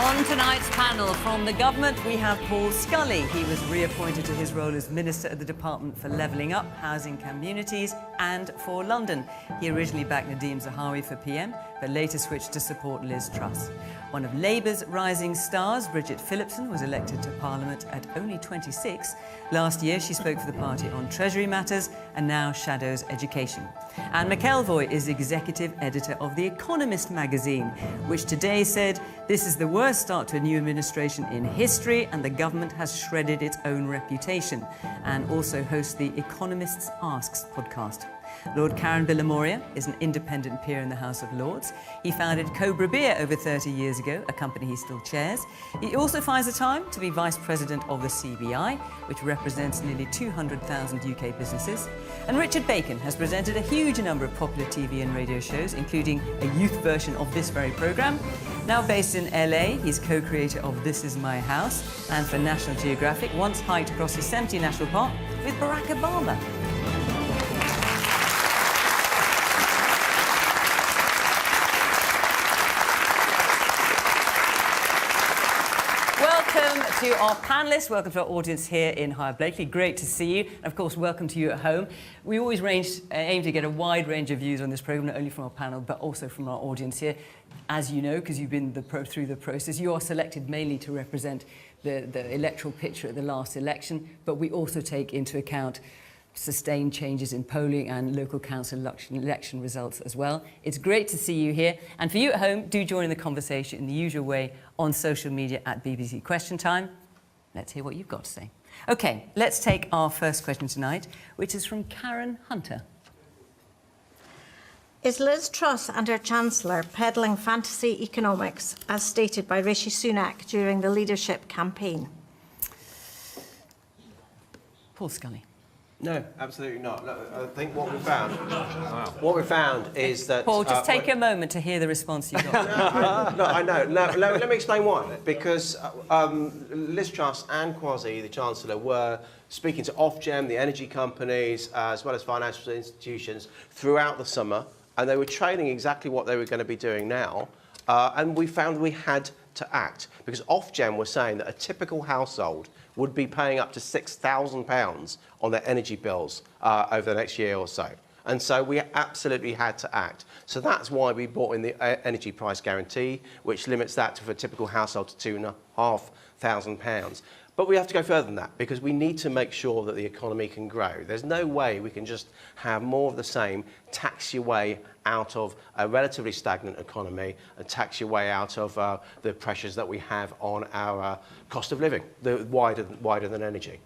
On tonight's panel, from the government, we have Paul Scully. He was reappointed to his role as Minister at the Department for Levelling Up, Housing Communities and for London. He originally backed Nadhim Zahawi for PM, but later switched to support Liz Truss. One of Labour's rising stars, Bridget Phillipson, was elected to Parliament at only 26. Last year, she spoke for the party on Treasury matters and now shadows education. Anne McElvoy is executive editor of The Economist magazine, which today said, "This is the worst start to a new administration in history and the government has shredded its own reputation," and also hosts the Economists Asks podcast. Lord Karan Bilimoria is an independent peer in the House of Lords. He founded Cobra Beer over 30 years ago, a company he still chairs. He also finds the time to be Vice President of the CBI, which represents nearly 200,000 UK businesses. And Richard Bacon has presented a huge number of popular TV and radio shows, including a youth version of this very programme. Now based in LA, he's co-creator of This Is My House, and for National Geographic, once hiked across Yosemite National Park with Barack Obama. Welcome to our panellists, welcome to our audience here in Higher Blakely. Great to see you. And of course, welcome to you at home. We always aim to get a wide range of views on this programme, not only from our panel, but also from our audience here. As you know, because you've been through the process, you are selected mainly to represent the electoral picture at the last election, but we also take into account sustained changes in polling and local council election results as well. It's great to see you here. And for you at home, do join in the conversation in the usual way on social media at BBC Question Time. Let's hear what you've got to say. OK, let's take our first question tonight, which is from Karen Hunter. Is Liz Truss and her Chancellor peddling fantasy economics, as stated by Rishi Sunak during the leadership campaign? Paul Scully. No, absolutely not. Look, I think what we found is that... Paul, just take a moment to hear the response you got. No, I know. No, let me explain why. Because Liz Truss and Kwasi, the Chancellor, were speaking to Ofgem, the energy companies, as well as financial institutions throughout the summer, and they were training exactly what they were going to be doing now. And we found we had to act, because Ofgem were saying that a typical household would be paying up to £6,000 on their energy bills over the next year or so. And so we absolutely had to act. So that's why we brought in the energy price guarantee, which limits that to, for a typical household, to £2,500. But we have to go further than that, because we need to make sure that the economy can grow. There's no way we can just have more of the same, tax your way out of a relatively stagnant economy, and tax your way out of the pressures that we have on our cost of living, wider than energy.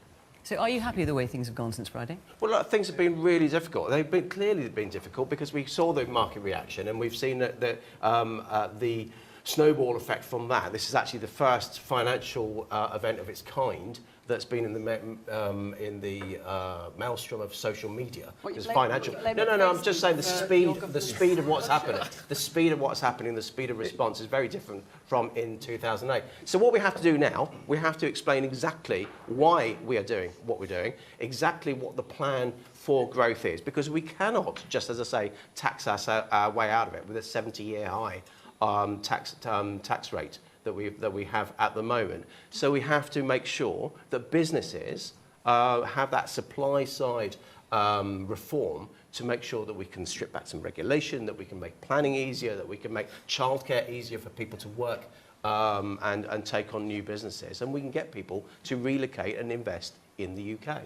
So are you happy with the way things have gone since Friday? Well, look, things have been really difficult. They've clearly been difficult because we saw the market reaction, and we've seen that the snowball effect from that. This is actually the first financial event of its kind that's been in the maelstrom of social media. It's financial. No. I'm just saying the speed of what's happening, the speed of response is very different from in 2008. So what we have to do now, we have to explain exactly why we are doing what we're doing, exactly what the plan for growth is, because we cannot, just as I say, tax our way out of it with a 70-year high tax rate that we have at the moment. So we have to make sure that businesses have that supply side reform to make sure that we can strip back some regulation, that we can make planning easier, that we can make childcare easier for people to work and take on new businesses, and we can get people to relocate and invest in the UK.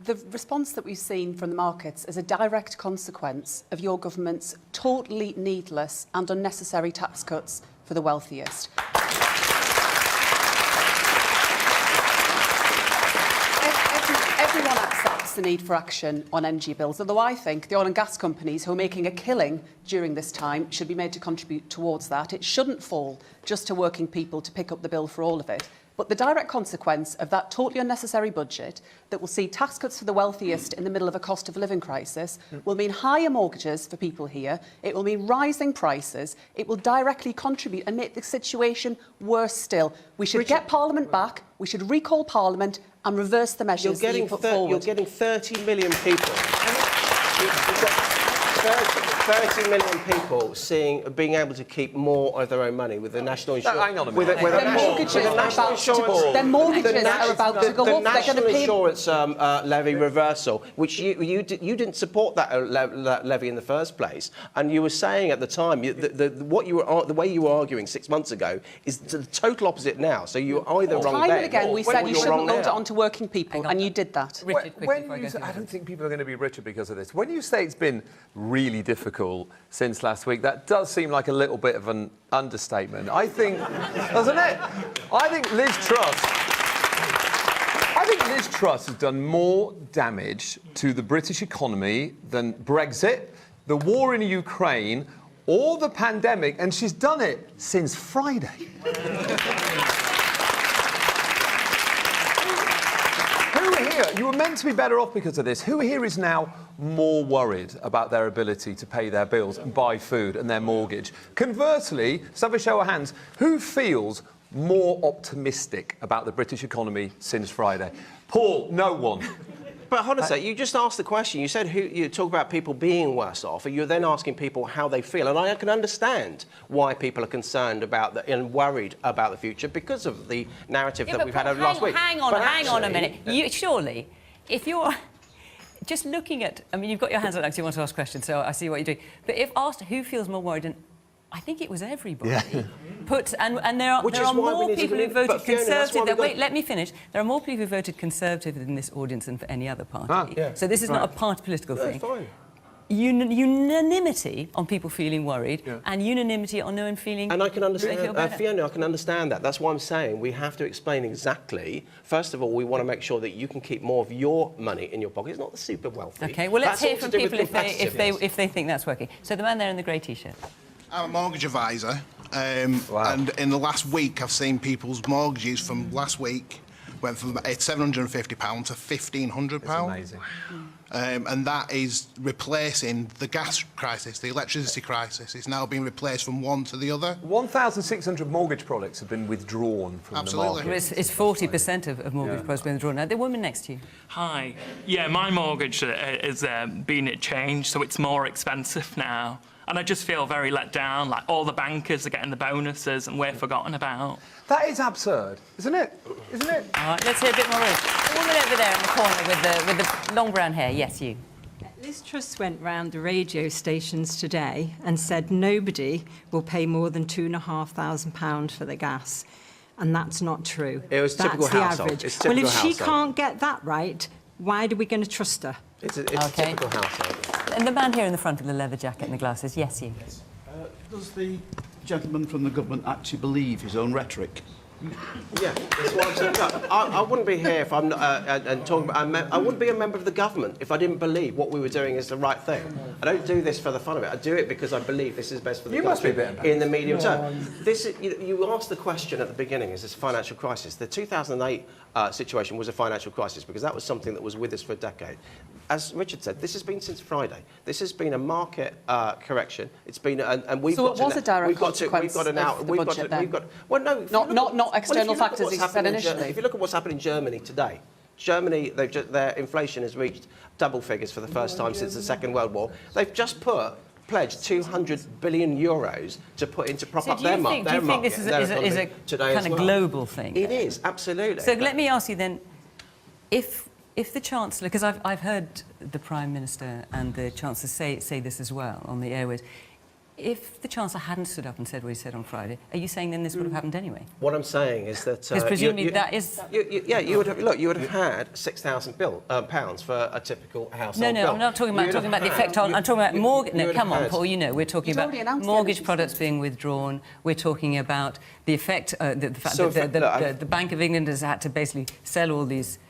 The response that we've seen from the markets is a direct consequence of your government's totally needless and unnecessary tax cuts for the wealthiest. Everyone accepts the need for action on energy bills, although I think the oil and gas companies who are making a killing during this time should be made to contribute towards that. It shouldn't fall just to working people to pick up the bill for all of it. But the direct consequence of that totally unnecessary budget that will see tax cuts for the wealthiest in the middle of a cost of living crisis will mean higher mortgages for people here. It will mean rising prices. It will directly contribute and make the situation worse still. We should get Parliament back. We should recall Parliament and reverse the measures that you put forward. You're getting 30 million people. 30 million people being able to keep more of their own money with the national insurance. Hang on a minute. Their mortgages are about to go up. The national insurance levy reversal, which you didn't support that levy in the first place, and you were saying at the time the way you were arguing 6 months ago is the total opposite now. So you're either wrong Time then, and again, we said you shouldn't load it now. onto working people, and you did that. Richard, quickly, before I don't think people are going to be richer because of this. When you say it's been really difficult since last week, that does seem like a little bit of an understatement. I think, doesn't it? I think Liz Truss has done more damage to the British economy than Brexit, the war in Ukraine, or the pandemic, and she's done it since Friday. You were meant to be better off because of this. Who here is now more worried about their ability to pay their bills and buy food and their mortgage? Conversely, let's have a show of hands. Who feels more optimistic about the British economy since Friday? Paul, no one. But hold on a sec, you just asked the question. You said you talk about people being worse off, and you're then asking people how they feel. And I can understand why people are concerned about and worried about the future because of the narrative that we've had over last week. Hang on a minute. Surely, if you're just looking at... I mean, you've got your hands up because you want to ask questions, so I see what you're doing. But if asked who feels more worried, and I think it was everybody. Yeah. And there are more people who voted Conservative... Wait, let me finish. There are more people who voted Conservative in this audience than for any other party. So this is not a party political thing. Fine. Unanimity on people feeling worried and unanimity on no one feeling... And I can understand, Fiona, I can understand that. That's why I'm saying we have to explain exactly. First of all, we want to make sure that you can keep more of your money in your pocket. It's not the super wealthy. OK, well, let's hear from people if they think that's working. So the man there in the grey T-shirt. I'm a mortgage advisor, and in the last week I've seen people's mortgages from last week went from £750 to £1,500. That's amazing. And that is replacing the gas crisis, the electricity crisis. It's now being replaced from one to the other. 1,600 mortgage products have been withdrawn from the market. It's 40% of mortgage products being withdrawn. Now, the woman next to you. Hi. Yeah, my mortgage is been changed, so it's more expensive now. And I just feel very let down, like all the bankers are getting the bonuses and we're forgotten about. That is absurd, isn't it? Isn't it? All right, let's hear a bit more. The woman over there in the corner with the long brown hair. Yes, you. Liz Truss went round the radio stations today and said nobody will pay more than £2,500 for the gas. And that's not true. It was typical household. Average. It's typical well, if household. she can't get that right, why are we going to trust her? It's a typical household. And the man here in the front of the leather jacket and the glasses, yes, you. Does the gentleman from the government actually believe his own rhetoric? Yeah, that's what I'm saying. Look, I wouldn't be here if I'm not, and talking about. I wouldn't be a member of the government if I didn't believe what we were doing is the right thing. I don't do this for the fun of it. I do it because I believe this is best for the country in the medium term. This is, you asked the question at the beginning: is this a financial crisis? The 2008 situation was a financial crisis because that was something that was with us for a decade. As Richard said, this has been since Friday. This has been a market correction. It's been, and we've got so it was a direct consequence we've got an out. of the budget then? Well, no, not external factors, as you said initially. If you look at what's happened in Germany today, Germany, their inflation has reached double figures for the first time since the Second World War. They've just pledged 200 billion euros to put into prop up their market. Do you think this is a kind of global thing? It is, absolutely. So let me ask you then, if the Chancellor, because I've heard the Prime Minister and the Chancellor say this as well on the airways, if the Chancellor hadn't stood up and said what he said on Friday, are you saying then this would have happened anyway? What I'm saying is that... Because presumably that is... you would have had £6,000 for a typical household bill. No, I'm not talking about the effect on... I'm talking about mortgage... No, come on, Paul, we're talking about mortgage products being withdrawn. We're talking about the effect... the fact that the Bank of England has had to basically sell all these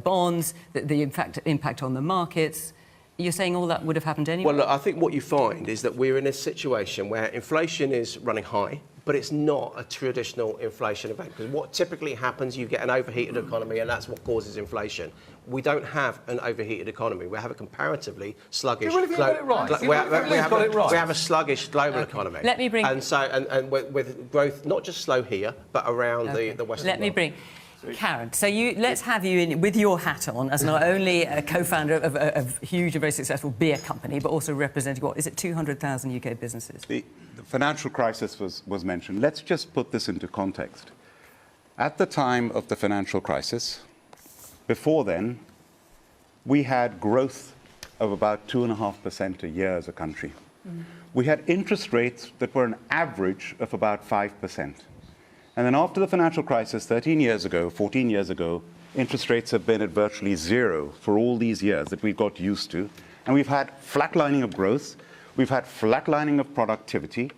bonds, the impact on the markets... You're saying all that would have happened anyway? Well, look, I think what you find is that we're in a situation where inflation is running high, but it's not a traditional inflation event. Because what typically happens, you get an overheated economy, and that's what causes inflation. We don't have an overheated economy. We have a comparatively sluggish... We have a sluggish global economy. Let me bring... And so, and with growth not just slow here, but around the Western world. Let me bring... Karen, so let's have you in with your hat on as not only a co-founder of a huge and very successful beer company, but also representing, what is it, 200,000 UK businesses? The financial crisis was mentioned. Let's just put this into context. At the time of the financial crisis, before then, we had growth of about 2.5% a year as a country. We had interest rates that were an average of about 5%. And then after the financial crisis 13 years ago, 14 years ago, interest rates have been at virtually zero for all these years that we've got used to. And we've had flatlining of growth. We've had flatlining of productivity.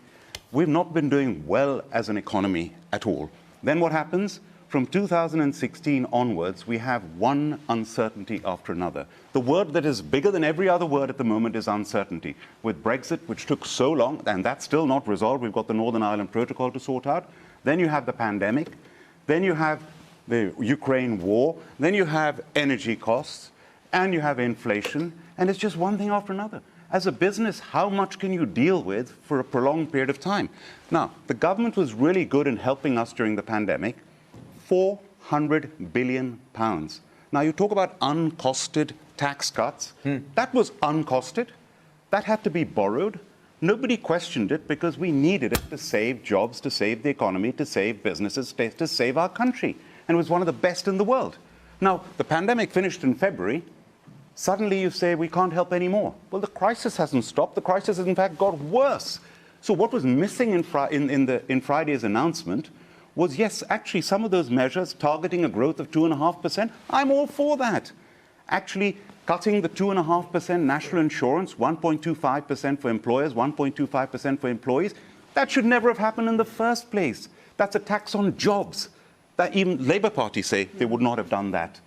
We've not been doing well as an economy at all. Then what happens? From 2016 onwards, we have one uncertainty after another. The word that is bigger than every other word at the moment is uncertainty. With Brexit, which took so long, and that's still not resolved, we've got the Northern Ireland Protocol to sort out. Then you have the pandemic. Then you have the Ukraine war. Then you have energy costs. And you have inflation. And it's just one thing after another. As a business, how much can you deal with for a prolonged period of time? Now, the government was really good in helping us during the pandemic. £400 billion. Now, you talk about uncosted tax cuts. That was uncosted. That had to be borrowed. Nobody questioned it because we needed it to save jobs, to save the economy, to save businesses, to save our country. And it was one of the best in the world. Now, the pandemic finished in February. Suddenly you say we can't help anymore. Well, the crisis hasn't stopped. The crisis has, in fact, got worse. So what was missing in Friday's announcement was, yes, actually, some of those measures targeting a growth of 2.5%, I'm all for that. Actually, cutting the 2.5% national insurance, 1.25% for employers, 1.25% for employees, that should never have happened in the first place. That's a tax on jobs. That even Labour Party say they would not have done that.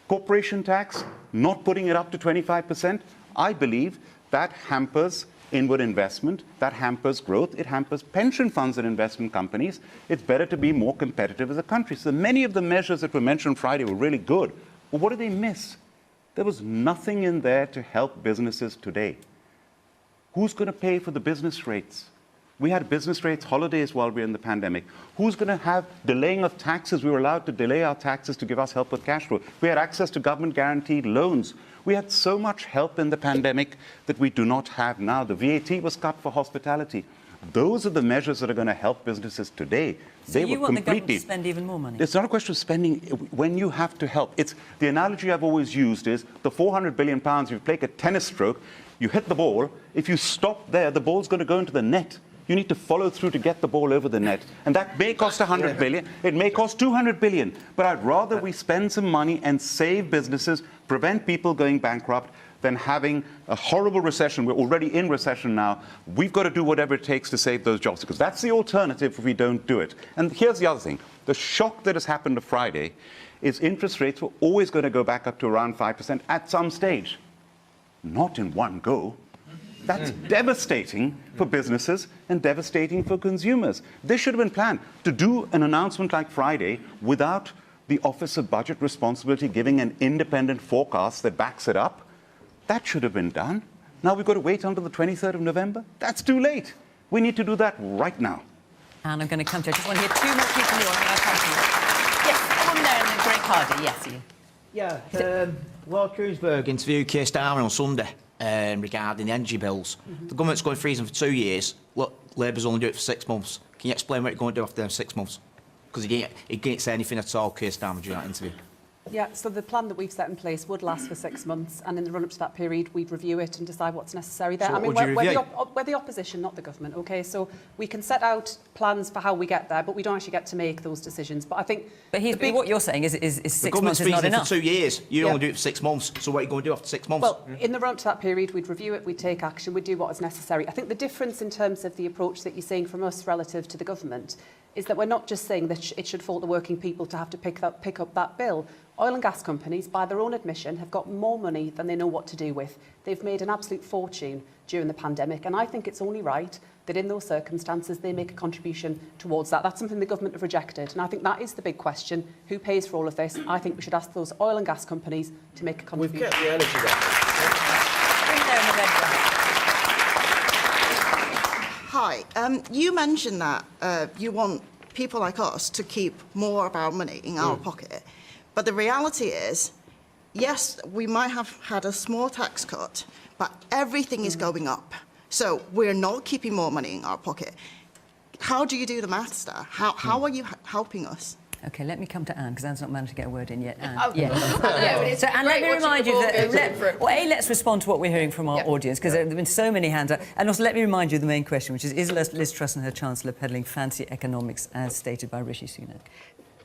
Corporation tax, not putting it up to 25%, I believe that hampers inward investment, that hampers growth, it hampers pension funds and investment companies. It's better to be more competitive as a country. So many of the measures that were mentioned Friday were really good. But what did they miss? There was nothing in there to help businesses today. Who's going to pay for the business rates? We had business rates holidays while we were in the pandemic. Who's going to have delaying of taxes? We were allowed to delay our taxes to give us help with cash flow. We had access to government guaranteed loans. We had so much help in the pandemic that we do not have now. The VAT was cut for hospitality. Those are the measures that are going to help businesses today. So you want the government to spend even more money? It's not a question of spending when you have to help. It's the analogy I've always used is the £400 billion, you play a tennis stroke, you hit the ball. If you stop there, the ball's going to go into the net. You need to follow through to get the ball over the net. And that may cost 100 billion, it may cost 200 billion. But I'd rather we spend some money and save businesses, prevent people going bankrupt, than having a horrible recession. We're already in recession now. We've got to do whatever it takes to save those jobs, because that's the alternative if we don't do it. And here's the other thing. The shock that has happened on Friday is interest rates were always going to go back up to around 5% at some stage. Not in one go. That's devastating for businesses and devastating for consumers. This should have been planned. To do an announcement like Friday without the Office of Budget Responsibility giving an independent forecast that backs it up, that should have been done. Now we've got to wait until the 23rd of November? That's too late. We need to do that right now. And I'm going to come to you. I just want to hear two more people in the audience. I'll come to you. Yes, the woman there in the grey cardi. Yes, you. Yeah, Lord Karan interviewed Keir Starmer on Sunday regarding the energy bills. The government's going to freeze them for 2 years. Look, Labour's only do it for 6 months. Can you explain what you're going to do after them 6 months? Because he didn't say anything at all, Keir Starmer, during that interview. Yeah, so the plan that we've set in place would last for 6 months, and in the run-up to that period, we'd review it and decide what's necessary there. So I mean, we're the opposition, not the government, OK? So we can set out plans for how we get there, but we don't actually get to make those decisions. But I think... But what you're saying is 6 months is not enough. For 2 years. You only do it for 6 months. So what are you going to do after 6 months? Well, in the run-up to that period, we'd review it, we'd take action, we'd do what is necessary. I think the difference in terms of the approach that you're seeing from us relative to the government is that we're not just saying that it should fall to working people to have to pick up that bill. Oil and gas companies, by their own admission, have got more money than they know what to do with. They've made an absolute fortune during the pandemic, and I think it's only right that in those circumstances they make a contribution towards that. That's something the government have rejected, and I think that is the big question. Who pays for all of this? I think we should ask those oil and gas companies to make a contribution. We've kept the energy there. Hi, you mentioned that you want people like us to keep more of our money in our pocket. But the reality is, yes, we might have had a small tax cut, but everything is going up. So we're not keeping more money in our pocket. How do you do the maths there? How are you helping us? OK, let me come to Anne, because Anne's not managed to get a word in yet. Anne. So, Anne, let me remind you that... let's respond to what we're hearing from our audience, because there have been so many hands up. And also, let me remind you of the main question, which is Liz Truss and her Chancellor peddling fancy economics, as stated by Rishi Sunak?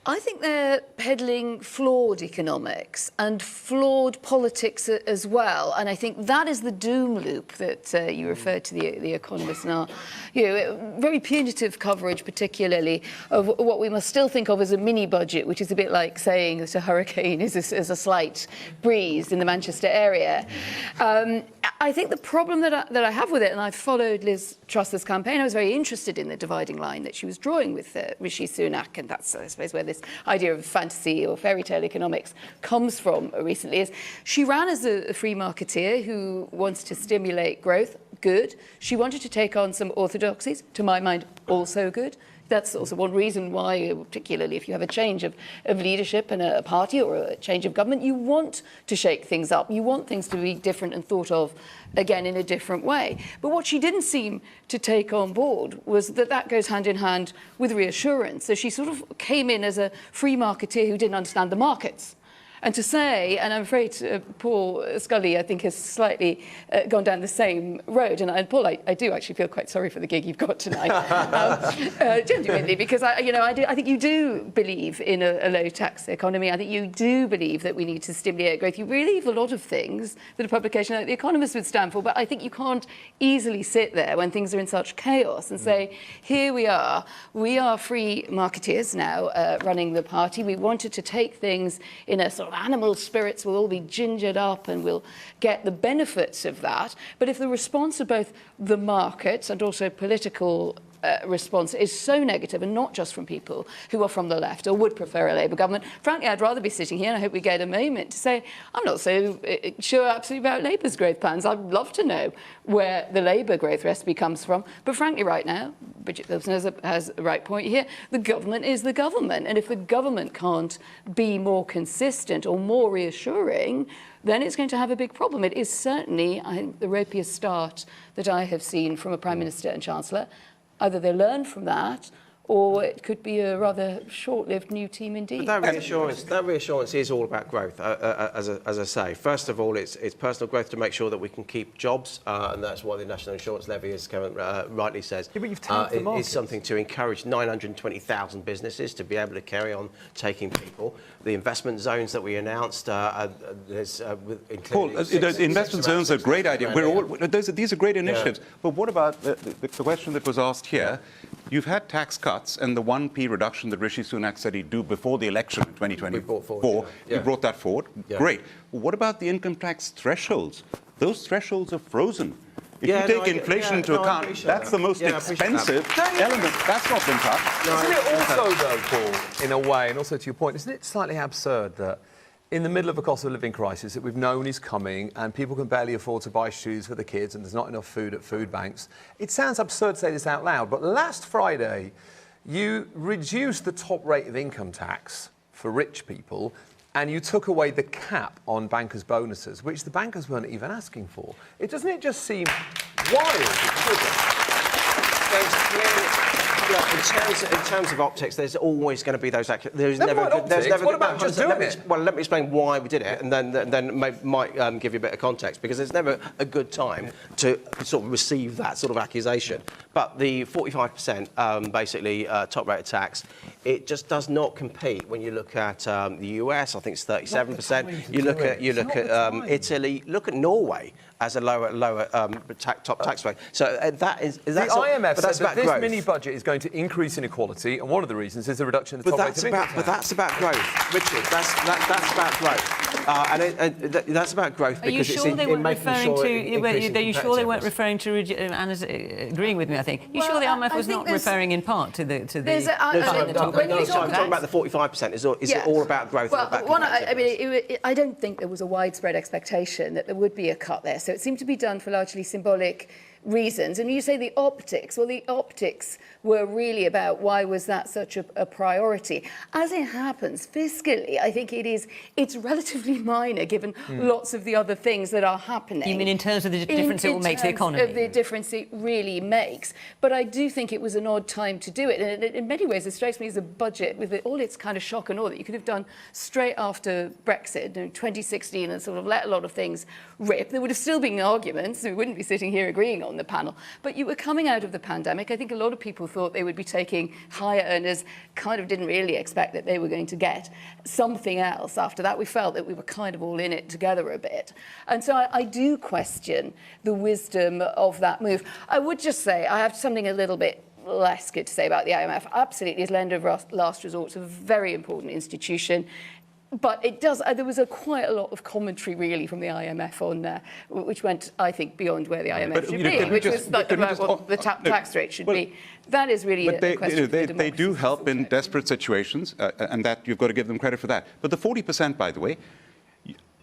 I think they're peddling flawed economics and flawed politics as well. And I think that is the doom loop that you referred to the Economist now. Very punitive coverage, particularly, of what we must still think of as a mini budget, which is a bit like saying that a hurricane is a slight breeze in the Manchester area. I think the problem that I have with it, and I've followed Liz Truss's campaign, I was very interested in the dividing line that she was drawing with Rishi Sunak, and that's, I suppose, where this idea of fantasy or fairy tale economics comes from recently, is she ran as a free marketeer who wants to stimulate growth. Good. She wanted to take on some orthodoxies, to my mind, also good. That's also one reason why, particularly if you have a change of leadership in a party or a change of government, you want to shake things up. You want things to be different and thought of, again, in a different way. But what she didn't seem to take on board was that goes hand in hand with reassurance. So she sort of came in as a free marketeer who didn't understand the markets. And to say, and I'm afraid Paul Scully, I think, has slightly gone down the same road. And Paul, I do actually feel quite sorry for the gig you've got tonight, genuinely, because I think you do believe in a low tax economy. I think you do believe that we need to stimulate growth. You believe a lot of things that a publication like The Economist would stand for. But I think you can't easily sit there when things are in such chaos and say, here we are free marketeers now running the party. We wanted to take things in a sort of animal spirits, will all be gingered up and we'll get the benefits of that. But if the response of both the markets and also political response is so negative, and not just from people who are from the left or would prefer a Labour government, frankly, I'd rather be sitting here, and I hope we get a moment to say, I'm not so sure absolutely about Labour's growth plans. I'd love to know where the Labour growth recipe comes from. But frankly, right now, Bridget Phillipson has a right point here, the government is the government. And if the government can't be more consistent or more reassuring, then it's going to have a big problem. It is certainly, I think, the ropiest start that I have seen from a Prime Minister and Chancellor. Either they learn from that, or it could be a rather short-lived new team indeed. But that reassurance is all about growth, as I say. First of all, it's personal growth to make sure that we can keep jobs, and that's what the National Insurance Levy, as Kevin rightly says, is something to encourage 920,000 businesses to be able to carry on taking people. The investment zones that we announced, Paul, investment zones are a great idea. These are great initiatives. Yeah. But what about the question that was asked here? You've had tax cuts and the 1p reduction that Rishi Sunak said he'd do before the election in 2024. You brought that forward. Yeah. Great. Well, what about the income tax thresholds? Those thresholds are frozen. If you take inflation into account, that's the most expensive element. That's not been touched. Isn't it also, though, Paul, in a way, and also to your point, isn't it slightly absurd that in the middle of a cost of living crisis that we've known is coming and people can barely afford to buy shoes for the kids and there's not enough food at food banks? It sounds absurd to say this out loud, but last Friday you reduced the top rate of income tax for rich people and you took away the cap on bankers' bonuses, which the bankers weren't even asking for. Doesn't it just seem wild? In terms of optics, there's always going to be those. There's never. What about just doing it? Well, let me explain why we did it, and then might give you a bit of context, because there's never a good time to sort of receive that sort of accusation. But the 45% basically top rate of tax, it just does not compete when you look at the US. I think it's 37%. You look at Italy. Look at Norway as a lower top tax rate. So that is the IMF said that this mini budget is going to increase inequality, and one of the reasons is the reduction in the top rate of income tax. But that's about growth, Richard. That's about growth, that's about growth because it's in making sure. Are you sure they weren't referring to? Anna's agreeing with me. I think. You sure the IMF was not referring in part to the? I'm talking about the 45%. Is it all about growth? Well, I don't think there was a widespread expectation that there would be a cut there. So it seemed to be done for largely symbolic reasons. And you say the optics. Well, the optics were really about why was that such a priority. As it happens, fiscally, I think it's relatively minor given lots of the other things that are happening. You mean in terms of the difference it will make to the economy? Of the difference it really makes. But I do think it was an odd time to do it. And in many ways, it strikes me as a budget with all its kind of shock and awe that you could have done straight after Brexit in 2016 and sort of let a lot of things rip. There would have still been arguments. We wouldn't be sitting here agreeing on the panel. But you were coming out of the pandemic. I think a lot of people thought they would be taking higher earners, kind of didn't really expect that they were going to get something else after that. We felt that we were kind of all in it together a bit. And so I do question the wisdom of that move. I would just say I have something a little bit less good to say about the IMF. Absolutely, as lender of last resort, it's a very important institution. But it does. There was quite a lot of commentary, really, from the IMF on there, which went, I think, beyond where the IMF should be, which was about what the tax rate should be. That is really a question for democracy. They do help in desperate situations, and that you've got to give them credit for that. But the 40%, by the way,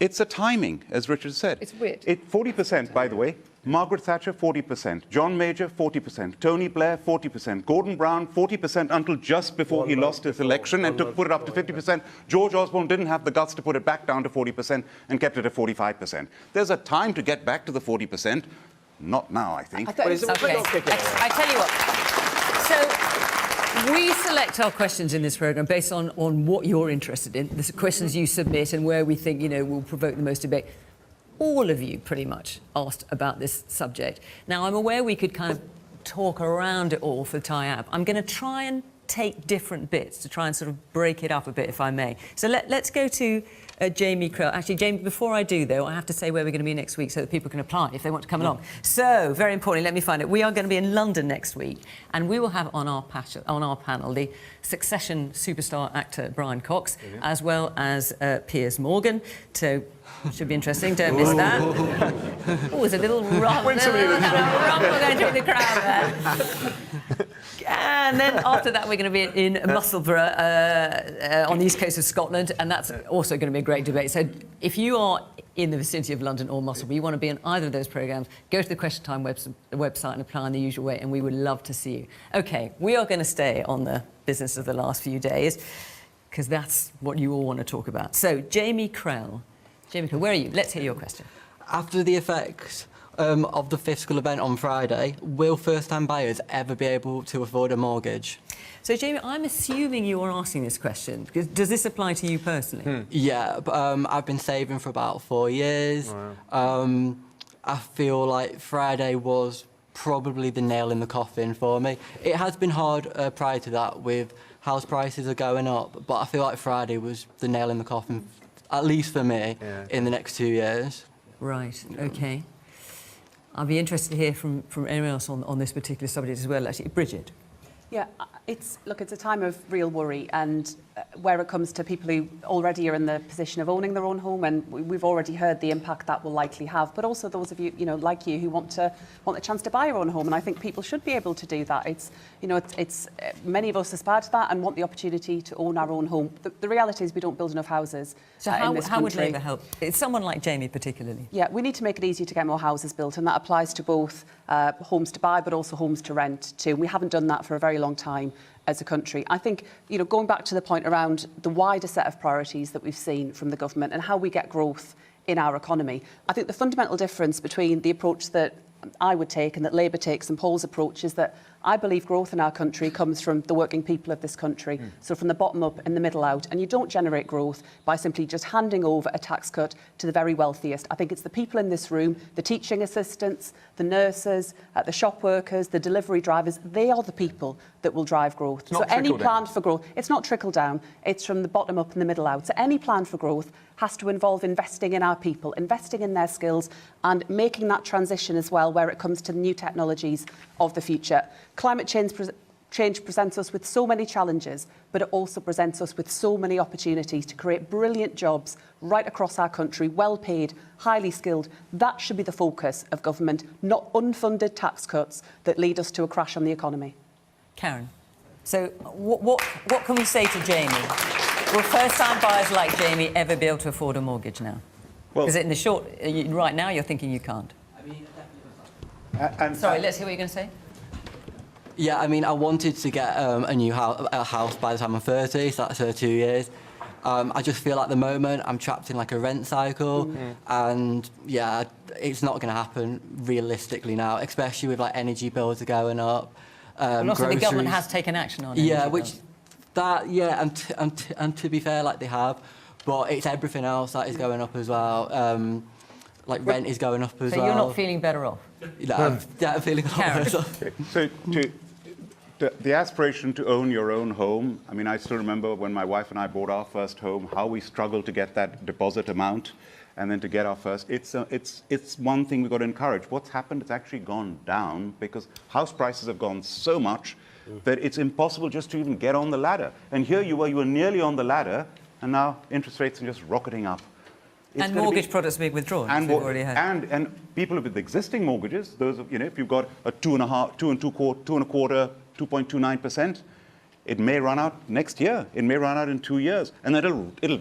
it's a timing, as Richard said. It's weird. 40%, by the way. Margaret Thatcher, 40%. John Major, 40%. Tony Blair, 40%. Gordon Brown, 40% until just before he lost his election and put it up to 50%. George Osborne didn't have the guts to put it back down to 40% and kept it at 45%. There's a time to get back to the 40%. Not now, I think. Okay. I tell you what. So we select our questions in this programme based on what you're interested in, the questions you submit and where we think, will provoke the most debate. All of you pretty much asked about this subject. Now, I'm aware we could kind of talk around it all for tie-up. I'm going to try and take different bits to try and sort of break it up a bit, if I may. So let's go to Jamie Crell. Actually, Jamie, before I do, though, I have to say where we're going to be next week so that people can apply if they want to come along. So, very importantly, let me find it. We are going to be in London next week, and we will have on our panel the Succession superstar actor Brian Cox, as well as Piers Morgan. So, should be interesting. Don't miss that. Oh, there's a little rumble going through the crowd there. And then after that, we're going to be in Musselburgh on the east coast of Scotland, and that's also going to be a great debate. So if you are in the vicinity of London or Musselburgh, you want to be in either of those programmes, go to the Question Time website and apply in the usual way, and we would love to see you. OK, we are going to stay on the business of the last few days, because that's what you all want to talk about. So, Jamie Crell, where are you? Let's hear your question. After the effects of the fiscal event on Friday, will first-time buyers ever be able to afford a mortgage? So, Jamie, I'm assuming you are asking this question. Does this apply to you personally? Yeah, but, I've been saving for about 4 years. Wow. I feel like Friday was probably the nail in the coffin for me. It has been hard prior to that with house prices are going up, but I feel like Friday was the nail in the coffin, at least for me, in the next 2 years. Right, OK. I'll be interested to hear from anyone else on this particular subject as well, actually. Bridget. Yeah, it's a time of real worry, and where it comes to people who already are in the position of owning their own home, and we've already heard the impact that will likely have, but also those of you, like you, who want the chance to buy your own home, and I think people should be able to do that. It's many of us aspire to that and want the opportunity to own our own home. The reality is we don't build enough houses so in this country. how would Labour help? It's someone like Jamie particularly. Yeah, we need to make it easier to get more houses built, and that applies to both homes to buy, but also homes to rent too. We haven't done that for a very long time as a country. I think, going back to the point around the wider set of priorities that we've seen from the government and how we get growth in our economy, I think the fundamental difference between the approach that I would take and that Labour takes and Paul's approach is that I believe growth in our country comes from the working people of this country, so from the bottom up and the middle out. And you don't generate growth by simply just handing over a tax cut to the very wealthiest. I think it's the people in this room, the teaching assistants, the nurses, the shop workers, the delivery drivers, they are the people that will drive growth. So any plan for growth, it's not trickle down, it's from the bottom up and the middle out. So any plan for growth has to involve investing in our people, investing in their skills and making that transition as well where it comes to the new technologies of the future. Climate change presents us with so many challenges, but it also presents us with so many opportunities to create brilliant jobs right across our country, well paid, highly skilled. That should be the focus of government, not unfunded tax cuts that lead us to a crash on the economy. Karen. So what can we say to Jamie? Will first-time buyers like Jamie ever be able to afford a mortgage now? Because in the short, right now, you're thinking you can't. Sorry, let's hear what you're going to say. Yeah, I mean, I wanted to get a new house by the time I'm 30, so that's 2 years. I just feel at the moment I'm trapped in like a rent cycle, and yeah, it's not going to happen realistically now, especially with like energy bills are going up. And also the government has taken action on it. Yeah, and to be fair, like they have, but it's everything else that is going up as well. Like rent is going up as well. So you're not feeling better off? No, I'm feeling a lot better. So the aspiration to own your own home, I mean, I still remember when my wife and I bought our first home, how we struggled to get that deposit amount and then to get our first. It's one thing we've got to encourage. What's happened, it's actually gone down because house prices have gone so much that it's impossible just to even get on the ladder. And here you were nearly on the ladder, and now interest rates are just rocketing up. And mortgage products being withdrawn, as we've already heard. And people with existing mortgages, those of, if you've got a 2.25%, 2.29%, it may run out next year. It may run out in 2 years, and then it'll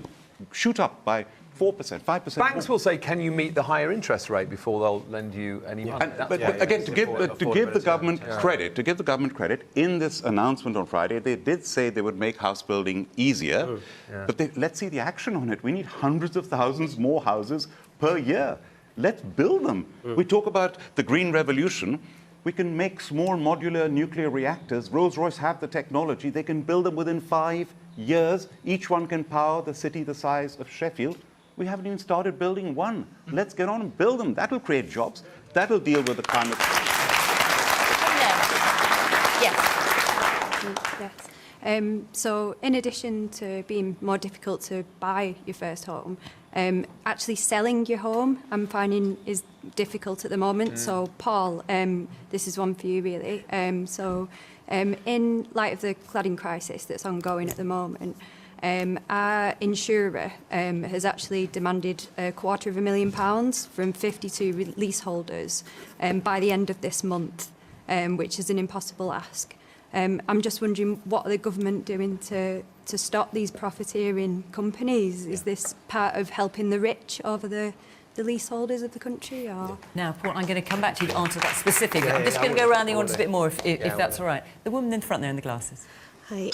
shoot up by 4%, 5%. Banks will say, "Can you meet the higher interest rate before they'll lend you any money?" But again, to give the government credit, in this announcement on Friday, they did say they would make house building easier. But let's see the action on it. We need hundreds of thousands more houses per year. Let's build them. We talk about the green revolution. We can make small modular nuclear reactors. Rolls-Royce have the technology. They can build them within 5 years. Each one can power the city the size of Sheffield. We haven't even started building one. Let's get on and build them. That'll create jobs. That'll deal with the climate change. Yes. So in addition to being more difficult to buy your first home, actually selling your home I'm finding is difficult at the moment. So Paul, this is one for you really. In light of the cladding crisis that's ongoing at the moment, our insurer has actually demanded £250,000 from 52 leaseholders by the end of this month, which is an impossible ask. I'm just wondering, what are the government doing to stop these profiteering companies? Is this part of helping the rich over the leaseholders of the country? Or? Now, Paul, I'm going to come back to you to answer that specifically. I'm just going to go around the audience a bit more, if that's all right. The woman in front there in the glasses. Hi,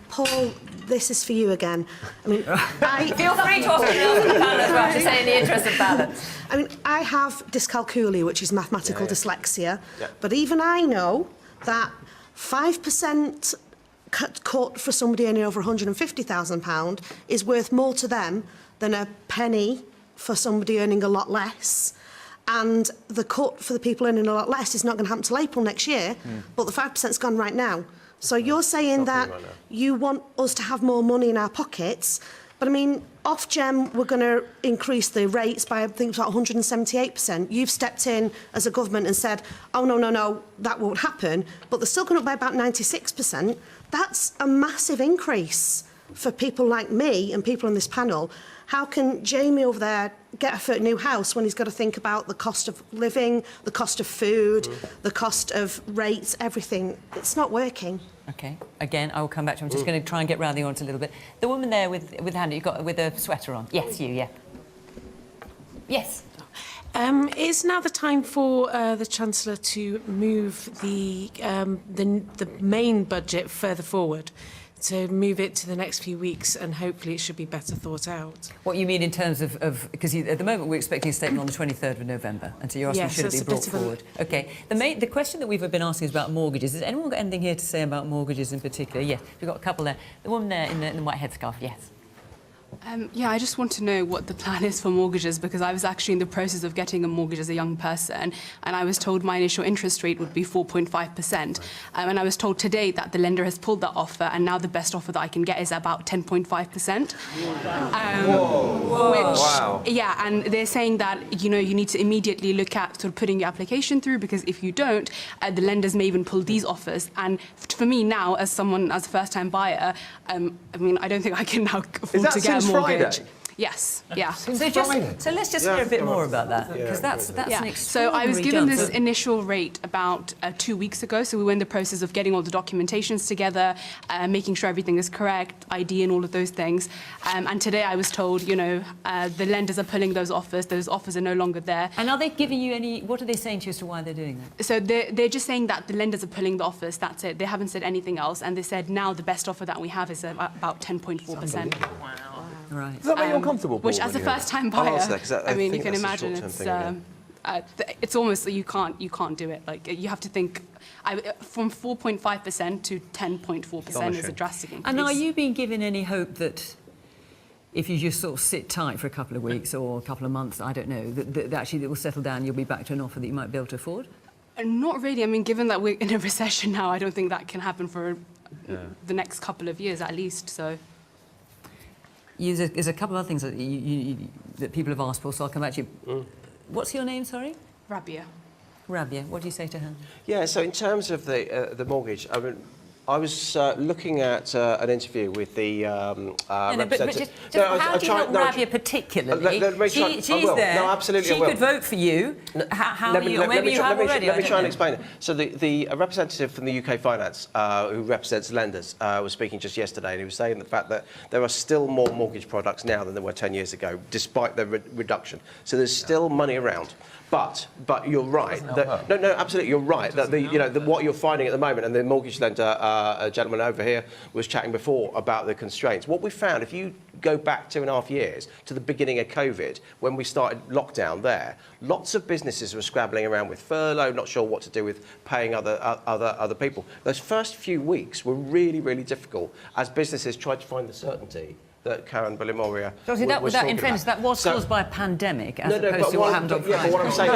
Paul, this is for you again. I mean, Feel free to offer the panel as well, to say in the interest of balance. I mean, I have dyscalculia, which is mathematical dyslexia, but even I know that 5% cut for somebody earning over £150,000 is worth more to them than a penny for somebody earning a lot less. And the cut for the people earning a lot less is not going to happen till April next year, but the 5%'s gone right now. So you're saying that you want us to have more money in our pockets, but I mean, Ofgem, we're going to increase the rates by, I think, about 178%. You've stepped in as a government and said, oh, no, that won't happen, but they're still going up by about 96%. That's a massive increase for people like me and people on this panel. How can Jamie over there get a new house when he's got to think about the cost of living, the cost of food, the cost of rates, everything? It's not working. OK. Again, I will come back to you. I'm just going to try and get round the audience a little bit. The woman there with Hannah, you've got with a sweater on. Yes, you, yeah. Yes. Is now the time for the Chancellor to move the main budget further forward, to move it to the next few weeks, and hopefully it should be better thought out? What you mean in terms of because at the moment we're expecting a statement on the 23rd of November, and so you're asking should it be brought forward? OK. The question that we've been asking is about mortgages. Has anyone got anything here to say about mortgages in particular? Yes, we've got a couple there. The woman there in the white headscarf, yes. Yeah, I just want to know what the plan is for mortgages, because I was actually in the process of getting a mortgage as a young person, and I was told my initial interest rate would be 4.5%. And I was told today that the lender has pulled that offer, and now the best offer that I can get is about 10.5%. Wow. Yeah, and they're saying that, you need to immediately look at sort of putting your application through, because if you don't, the lenders may even pull these offers. And for me now, as a first-time buyer, I mean, I don't think I can now afford to get a mortgage. Friday? Yes, yeah. So let's just hear a bit more about that, because that's an extraordinary So I was given jump. this initial rate about 2 weeks ago. So we were in the process of getting all the documentations together, making sure everything is correct, ID and all of those things. And today I was told, you know, the lenders are pulling those offers. Those offers are no longer there. And are they giving you any? What are they saying to you as to why they're doing that? So they're just saying that the lenders are pulling the offers. That's it. They haven't said anything else. And they said now the best offer that we have is about 10.4%. Wow. Right. Does that make you uncomfortable, Paul, Which, as a first-time buyer, I mean, you can imagine it's almost that you can't do it. Like you have to think from 4.5% to 10.4% is a drastic increase. And are you being given any hope that if you just sort of sit tight for a couple of weeks or a couple of months, I don't know, that actually it will settle down, you'll be back to an offer that you might be able to afford? Not really. I mean, given that we're in a recession now, I don't think that can happen for the next couple of years at least. So. There's a couple of other things that, that people have asked for, so I'll come back to you. What's your name, sorry? Rabia. Rabia, what do you say to her? Yeah, so in terms of the mortgage, I mean, I was looking at an interview with the representative. How do you help Rabia particularly? She's there. No, absolutely, she could vote for you. How are you? Or maybe you have already. Let me try and explain it. So the representative from the UK Finance, who represents lenders, was speaking just yesterday, and he was saying the fact that there are still more mortgage products now than there were 10 years ago, despite the reduction. So there's still money around. But you're right. No, absolutely, you're right. That what you're finding at the moment, and the mortgage lender, a gentleman over here was chatting before about the constraints. What we found, if you go back 2.5 years to the beginning of COVID, when we started lockdown there, lots of businesses were scrabbling around with furlough, not sure what to do with paying other people. Those first few weeks were really, really difficult as businesses tried to find the certainty that Karan Bilimoria was in talking fairness, about. that was caused by a pandemic, as opposed to what happened on Friday. Yeah, but what I'm saying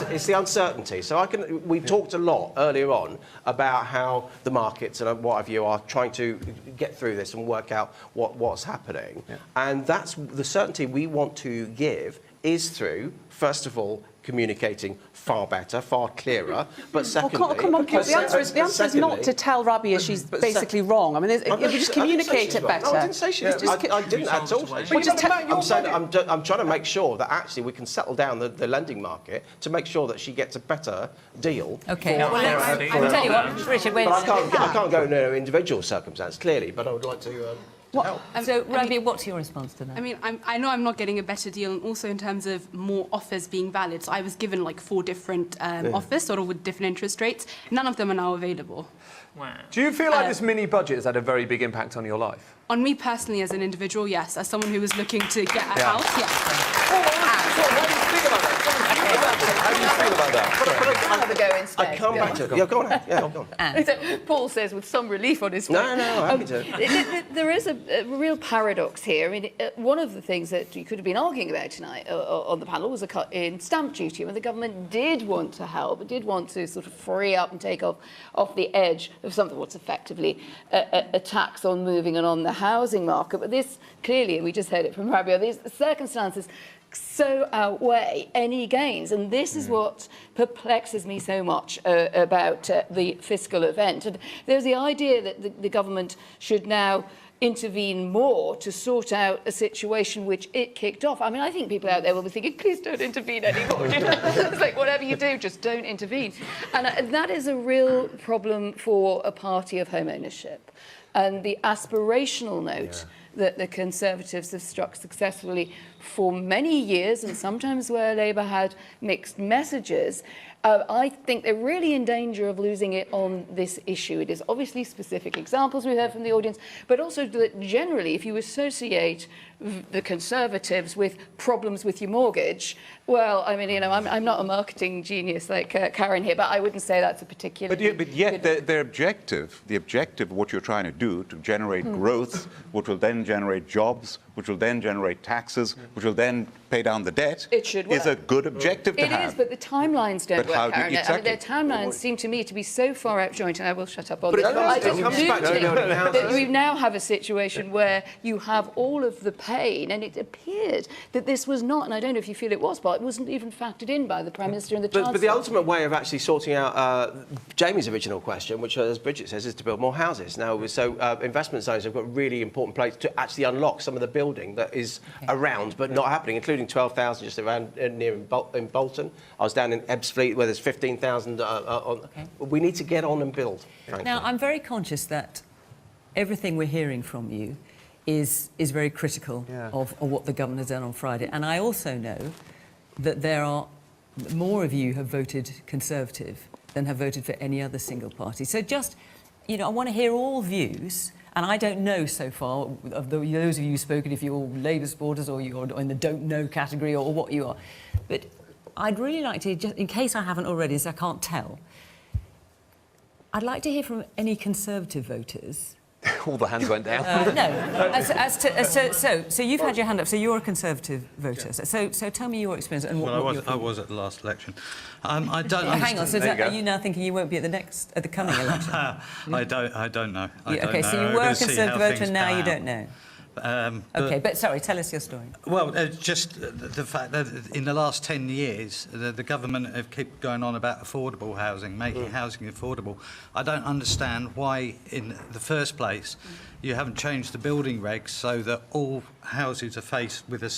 is it's the uncertainty. So we talked a lot earlier on about how the markets and what have you are trying to get through this and work out what's happening. Yeah. And that's the certainty we want to give is through, first of all, communicating far better, far clearer. But secondly, well, come on, Paul, the answer is not to tell Rabia she's basically wrong. I mean, if we just communicate it better. No, I didn't say she was. I didn't at all. I'm trying to make sure that actually we can settle down the lending market to make sure that she gets a better deal. Okay. I'll tell you what, Richard. But I can't go into an individual circumstance clearly. But I would like to. So, Rabia, what's your response to that? I mean, I know I'm not getting a better deal, and also in terms of more offers being valid. So I was given like 4 different offers, sort of with different interest rates. None of them are now available. Wow. Do you feel like this mini budget has had a very big impact on your life? On me personally, as an individual, yes. As someone who was looking to get a house, yes. How do you feel about that? I come back to it. Yeah, go on. Yeah, go on. So Paul says with some relief on his face. No, happy to. There is a real paradox here. I mean, one of the things that you could have been arguing about tonight on the panel was a cut in stamp duty. I mean, the government did want to help, did want to sort of free up and take off the edge of something what's effectively a tax on moving and on the housing market. But this, clearly, and we just heard it from Rabia, these circumstances so outweigh any gains. And this is what perplexes me so much about the fiscal event. And there's the idea that the government should now intervene more to sort out a situation which it kicked off. I mean, I think people out there will be thinking, please don't intervene anymore. You know? It's like, whatever you do, just don't intervene. And that is a real problem for a party of home ownership. And the aspirational note that the Conservatives have struck successfully for many years, and sometimes where Labour had mixed messages, I think they're really in danger of losing it on this issue. It is obviously specific examples we heard from the audience, but also that generally, if you associate the Conservatives with problems with your mortgage, well, I mean, you know, I'm not a marketing genius like Karen here, but I wouldn't say that's a particular. But yet, their objective, the objective of what you're trying to do, to generate growth, which will then generate jobs, which will then generate taxes, which will then pay down the debt It should work. is a good objective to have. It is, but the timelines don't But how work, do- Karen. I mean, exactly. their timelines seem to me to be so far out joint, and I will shut up on But this. it I comes do back to think building houses. that we now have a situation where you have all of the pain, and it appeared that this was not, and I don't know if you feel it was, but it wasn't even factored in by the Prime Minister and the Chancellor. But the ultimate way of actually sorting out Jamie's original question, which, as Bridget says, is to build more houses. Now, so investment zones have got a really important place to actually unlock some of the building that is around but not happening, including 12,000 just around near in Bolton. I was down in Ebbsfleet where there's 15,000 on. We need to get on and build, frankly. Now, I'm very conscious that everything we're hearing from you is very critical of what the government has done on Friday. And I also know that there are more of you have voted Conservative than have voted for any other single party. So just, you know, I want to hear all views. And I don't know so far of those of you who've spoken if you're Labour supporters or you're in the don't know category or what you are. But I'd really like to, just in case I haven't already, so I can't tell, I'd like to hear from any Conservative voters. All the hands went down. So you've had your hand up. So you're a Conservative voter. So tell me your experience and what you're thinking. I was at the last election. I don't. Hang on. So are you now thinking you won't be at the coming election? I don't know. Okay. So you were a Conservative voter, and now you don't know. Okay, but sorry, tell us your story. Well, just the fact that in the last 10 years, the government have kept going on about affordable housing, making housing affordable. I don't understand why, in the first place, you haven't changed the building regs so that all houses are faced with a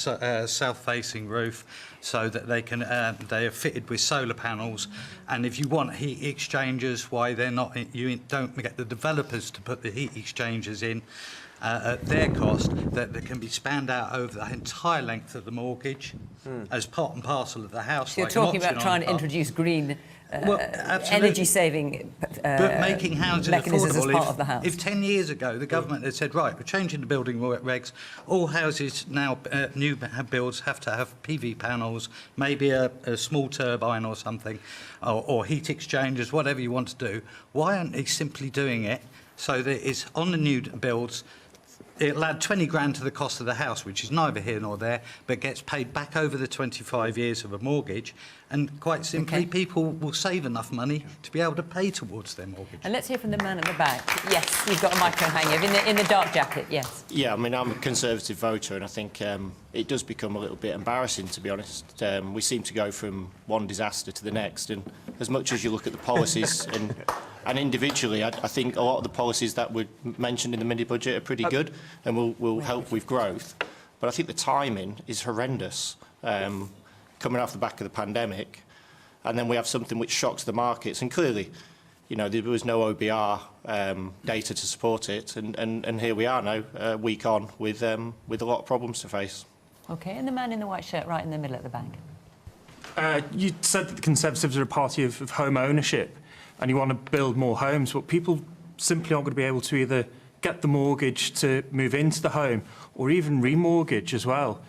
south-facing roof, so that they are fitted with solar panels. And if you want heat exchangers, why they're not? You don't get the developers to put the heat exchangers in. At their cost, that can be spanned out over the entire length of the mortgage as part and parcel of the house. So you're talking about trying to introduce green energy-saving but making housing mechanisms affordable. as part of the house. If 10 years ago the government had said, right, we're changing the building regs, all houses now, new builds have to have PV panels, maybe a small turbine or something, or heat exchangers, whatever you want to do, why aren't they simply doing it so that it's on the new builds? It'll add 20 grand to the cost of the house, which is neither here nor there, but gets paid back over the 25 years of a mortgage. And quite simply, people will save enough money to be able to pay towards their mortgage. And let's hear from the man at the back. Yes, you've got a microphone hanging in the dark jacket, yes. Yeah, I mean, I'm a Conservative voter, and I think it does become a little bit embarrassing, to be honest. We seem to go from one disaster to the next, and as much as you look at the policies and individually, I think a lot of the policies that were mentioned in the mini-budget are pretty good and will help with growth. But I think the timing is horrendous, coming off the back of the pandemic. And then we have something which shocks the markets. And clearly, you know, there was no OBR data to support it. And here we are now, a week on, with a lot of problems to face. OK, and the man in the white shirt right in the middle at the back. You said that the Conservatives are a party of home ownership. And you want to build more homes, but people simply aren't going to be able to either get the mortgage to move into the home or even remortgage as well.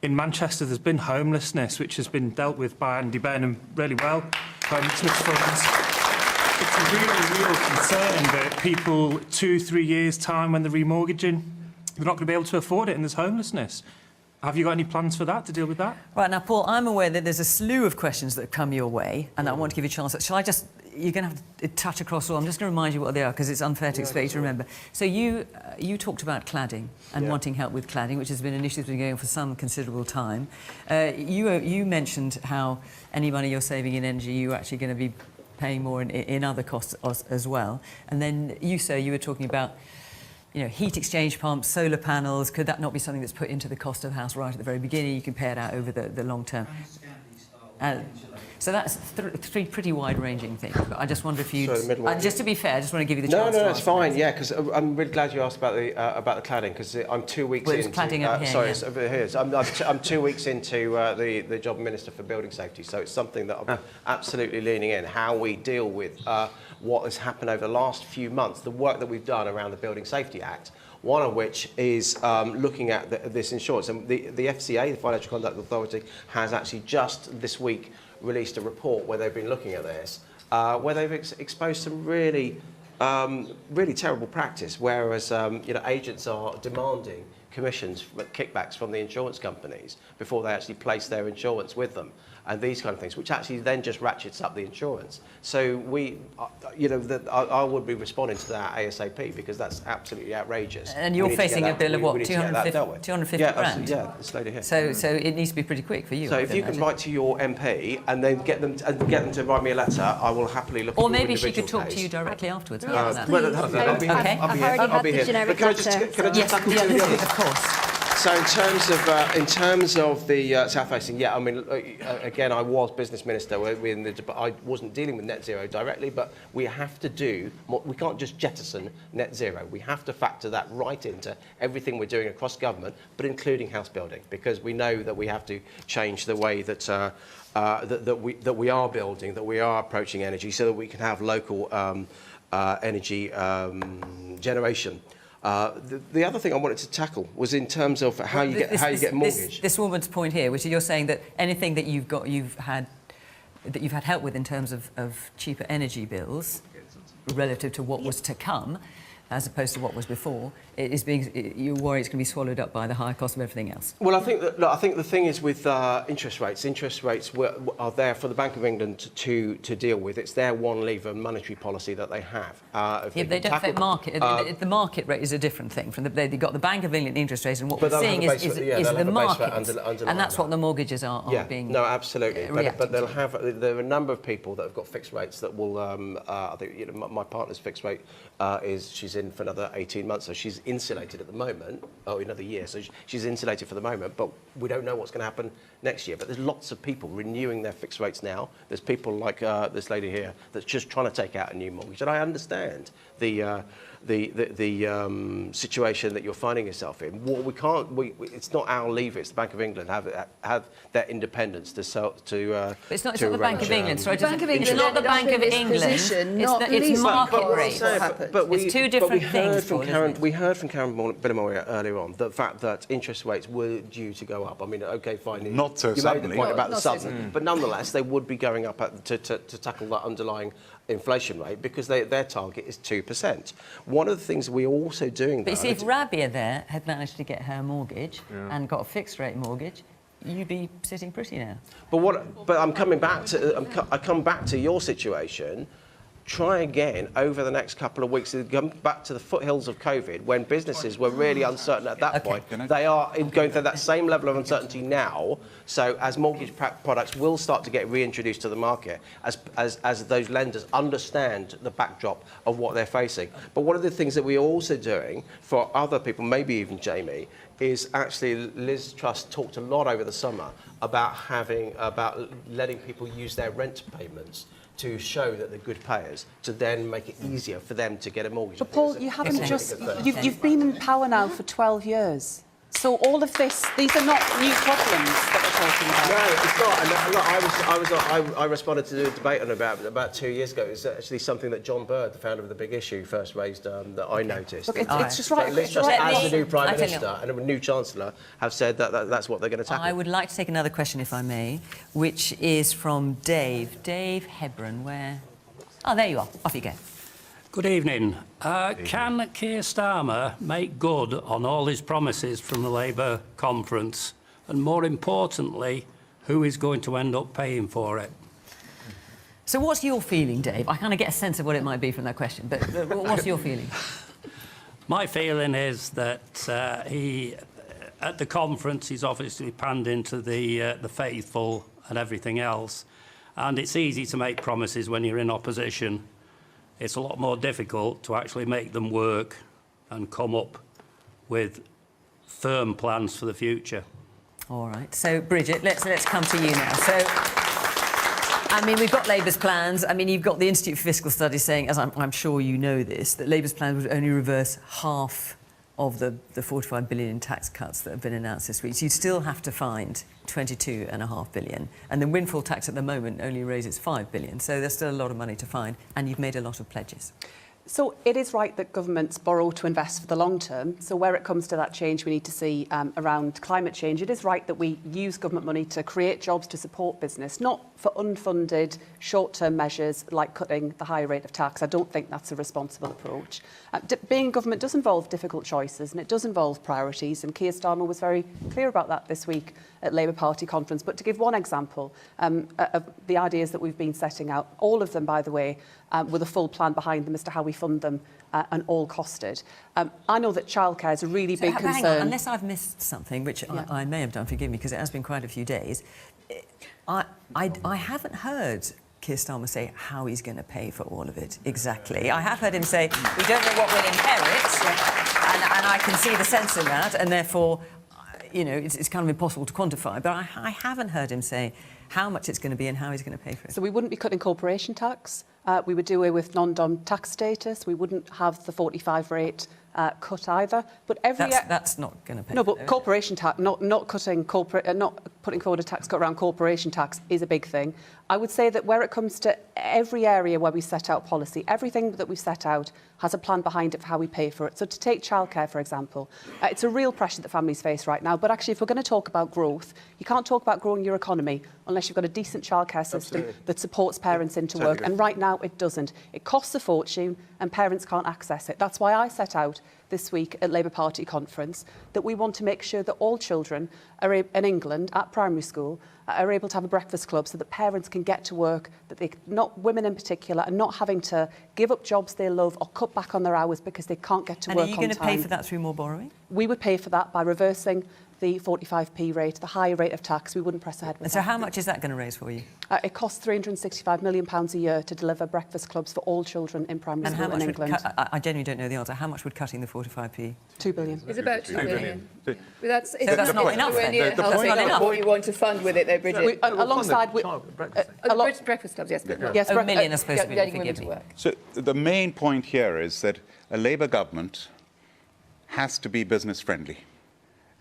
In Manchester, there's been homelessness, which has been dealt with by Andy Burnham really well. Homelessness funds. It's a really real concern that people, 2-3 years' time when they're remortgaging, they're not going to be able to afford it and there's homelessness. Have you got any plans for that, to deal with that? Right, now, Paul, I'm aware that there's a slew of questions that have come your way, and I want to give you a chance. Shall I just... You're going to have to touch across all. I'm just going to remind you what they are, because it's unfair to expect you to remember. So you talked about cladding and wanting help with cladding, which has been an issue that's been going on for some considerable time. You mentioned how any money you're saving in energy, you're actually going to be paying more in other costs as well. And then you were talking about, you know, heat exchange pumps, solar panels. Could that not be something that's put into the cost of the house right at the very beginning? You can pay it out over the long term. So that's three pretty wide-ranging things. But I just wonder if you, just to be fair, I just want to give you the chance. No, that's fine. Yeah, because I'm really glad you asked about the cladding, because I'm 2 weeks into. Cladding up here. Sorry, it's over here. So I'm 2 weeks into the job Minister for Building Safety. So it's something that I'm absolutely leaning in. How we deal with what has happened over the last few months, the work that we've done around the Building Safety Act. One of which is looking at this insurance. And the FCA, the Financial Conduct Authority, has actually just this week released a report where they've been looking at this, where they've exposed some really terrible practice, whereas you know, agents are demanding commissions, kickbacks from the insurance companies before they actually place their insurance with them, and these kind of things, which actually then just ratchets up the insurance. So we, I would be responding to that ASAP, because that's absolutely outrageous. And you're facing a bill of what, 250 grand? Yeah, this lady here. So it needs to be pretty quick for you. So if you can write to your MP and then get them to write me a letter, I will happily look at your individual individual Or maybe she could talk case. to you directly afterwards. I'll be here. I'll be here. But can I just tackle two of the others? Of course. So in terms of the South Facing, yeah, I mean, again, I was business minister. I wasn't dealing with net zero directly, but we have to do. We can't just jettison net zero. We have to factor that right into everything we're doing across government, but including house building, because we know that we have to change the way that that we are building, that we are approaching energy, so that we can have local energy generation. The other thing I wanted to tackle was in terms of how you get a mortgage. This woman's point here, which you're saying that anything that you've had help with in terms of cheaper energy bills relative to what was to come, as opposed to what was before, you worry it's going to be swallowed up by the higher cost of everything else. Well, I think the thing is with interest rates. Interest rates are there for the Bank of England to deal with. It's their one lever monetary policy that they have. They don't affect market. The market rate is a different thing. They've got the Bank of England interest rates, and what we're seeing is the market, and that's what the mortgages are being. No, absolutely. But there are a number of people that have got fixed rates that will. I think my partner's fixed rate she's in for another 18 months, so she's insulated at the moment. Another year, so she's insulated for the moment. But we don't know what's going to happen next year. But there's lots of people renewing their fixed rates now. There's people like this lady here that's just trying to take out a new mortgage, and I understand the situation that you're finding yourself in. It's not our lever. It's the Bank of England have their indendence to sell to. But it's not the Bank of England. Sorry, it's not the Bank of England. It's market rates. It's two different things. We heard from Karan Bilimoria earlier on the fact that interest rates were due to go up. I mean, okay, fine. Not so suddenly. You made the point about the sudden, but nonetheless, they would be going up to tackle that underlying inflation rate, because their target is 2%. One of the things we're also doing, but you see, if Rabia there had managed to get her mortgage and got a fixed rate mortgage, you'd be sitting pretty now. But I'm coming back to I come back to your situation. Try again over the next couple of weeks. Come back to the foothills of COVID, when businesses were really uncertain at that point. They are going through that same level of uncertainty now. So as mortgage products will start to get reintroduced to the market, as those lenders understand the backdrop of what they're facing. But one of the things that we're also doing for other people, maybe even Jamie, is actually Liz Truss talked a lot over the summer about letting people use their rent payments to show that they're good payers, to then make it easier for them to get a mortgage. But Paul, you haven't just... You've been in power now for 12 years. So all of this, these are not new problems that we're talking about. No, it's not. And look, I responded to the debate on about 2 years ago. It's actually something that John Bird, the founder of the Big Issue, first raised that I noticed. Look, it's just right. Liz Truss, as the new Prime Minister and a new Chancellor, have said that that's what they're going to tackle. I would like to take another question, if I may, which is from Dave. Dave Hebron, where... Oh, there you are. Off you go. Good evening. Can Keir Starmer make good on all his promises from the Labour conference? And more importantly, who is going to end up paying for it? So what's your feeling, Dave? I kind of get a sense of what it might be from that question, but what's your feeling? My feeling is that he, at the conference, he's obviously panned into the faithful and everything else. And it's easy to make promises when you're in opposition. It's a lot more difficult to actually make them work and come up with firm plans for the future. All right. So, Bridget, let's come to you now. So, I mean, we've got Labour's plans. I mean, you've got the Institute for Fiscal Studies saying, as I'm sure you know this, that Labour's plans would only reverse half of the 45 billion in tax cuts that have been announced this week. So you'd still have to find 22.5 billion. And the windfall tax at the moment only raises 5 billion. So there's still a lot of money to find. And you've made a lot of pledges. So it is right that governments borrow to invest for the long term. So where it comes to that change we need to see around climate change, it is right that we use government money to create jobs to support business, not for unfunded short-term measures like cutting the higher rate of tax. I don't think that's a responsible approach. Being government does involve difficult choices and it does involve priorities, and Keir Starmer was very clear about that this week at Labour Party conference. But to give one example of the ideas that we've been setting out, all of them, by the way, with a full plan behind them as to how we fund them and all costed. I know that childcare is a really big concern. Hang on, unless I've missed something, which I may have done, forgive me, because it has been quite a few days. I haven't heard Keir Starmer say how he's going to pay for all of it exactly. I have heard him say, we don't know what we'll inherit, and I can see the sense in that, and therefore, you know, it's kind of impossible to quantify, but I haven't heard him say how much it's going to be and how he's going to pay for it. So we wouldn't be cutting corporation tax. We would do away with non-dom tax status. We wouldn't have the 45 rate cut either. But that's not going to pay. No, but corporation tax, not putting forward a tax cut around corporation tax is a big thing. I would say that where it comes to every area where we set out policy, everything that we've set out has a plan behind it for how we pay for it. So to take childcare, for example, it's a real pressure that families face right now. But actually, if we're going to talk about growth, you can't talk about growing your economy unless you've got a decent childcare system that supports parents into work. And right now, it doesn't. It costs a fortune and parents can't access it. That's why I set out this week at Labour Party conference that we want to make sure that all children in England at primary school are able to have a breakfast club so that parents can get to work, that women in particular, are not having to give up jobs they love or cut back on their hours because they can't get to work on time. And are you going to pay for that through more borrowing? We would pay for that by reversing the 45p rate, the higher rate of tax. We wouldn't press ahead with that. And so how much is that going to raise for you? It costs £365 million a year to deliver breakfast clubs for all children in primary school in England. I genuinely don't know the answer. How much would cutting the 45p? 2 billion. It's about 2 billion. But that's not enough. That's not enough. What you want to fund with it, though, Bridget. Alongside breakfast clubs, yes. Yes, a million are supposed to be getting women to work. So the main point here is that a Labour government has to be business friendly.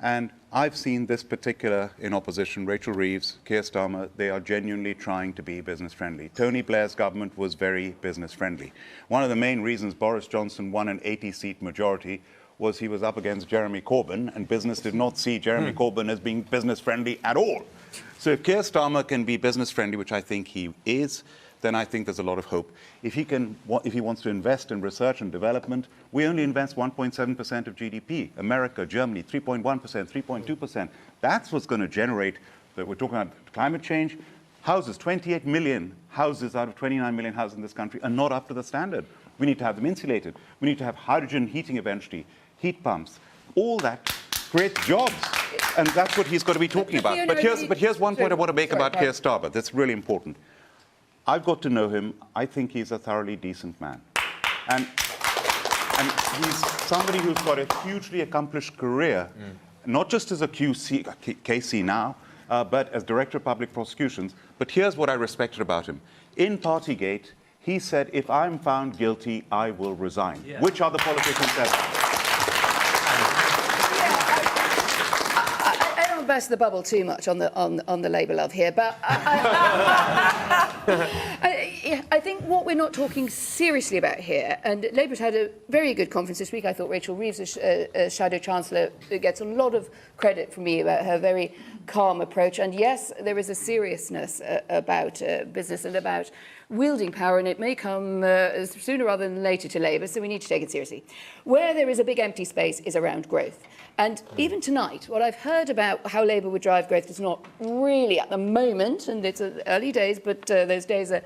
And I've seen this particular in opposition, Rachel Reeves, Keir Starmer, they are genuinely trying to be business friendly. Tony Blair's government was very business friendly. One of the main reasons Boris Johnson won an 80-seat majority was he was up against Jeremy Corbyn, and business did not see Jeremy Corbyn as being business friendly at all. So if Keir Starmer can be business friendly, which I think he is, then I think there's a lot of hope. If he wants to invest in research and development, we only invest 1.7% of GDP. America, Germany, 3.1%, 3.2%. That's what's going to generate, that we're talking about climate change. Houses, 28 million houses out of 29 million houses in this country are not up to the standard. We need to have them insulated. We need to have hydrogen heating eventually, heat pumps. All that creates jobs. And that's what he's got to be talking about. But here's one point I want to make about Keir Starmer that's really important. I've got to know him. I think he's a thoroughly decent man. And he's somebody who's got a hugely accomplished career, not just as a KC now, but as Director of Public Prosecutions. But here's what I respected about him. In Partygate, he said, if I'm found guilty, I will resign. Yeah. Which other politician said that? I don't burst the bubble too much on the Labour love here, but I think what we're not talking seriously about here, and Labour's had a very good conference this week. I thought Rachel Reeves, as Shadow Chancellor, gets a lot of credit from me about her very calm approach. And yes, there is a seriousness about business and about wielding power, and it may come sooner rather than later to Labour, so we need to take it seriously. Where there is a big empty space is around growth. And even tonight, what I've heard about how Labour would drive growth is not really at the moment, and it's early days, but those days are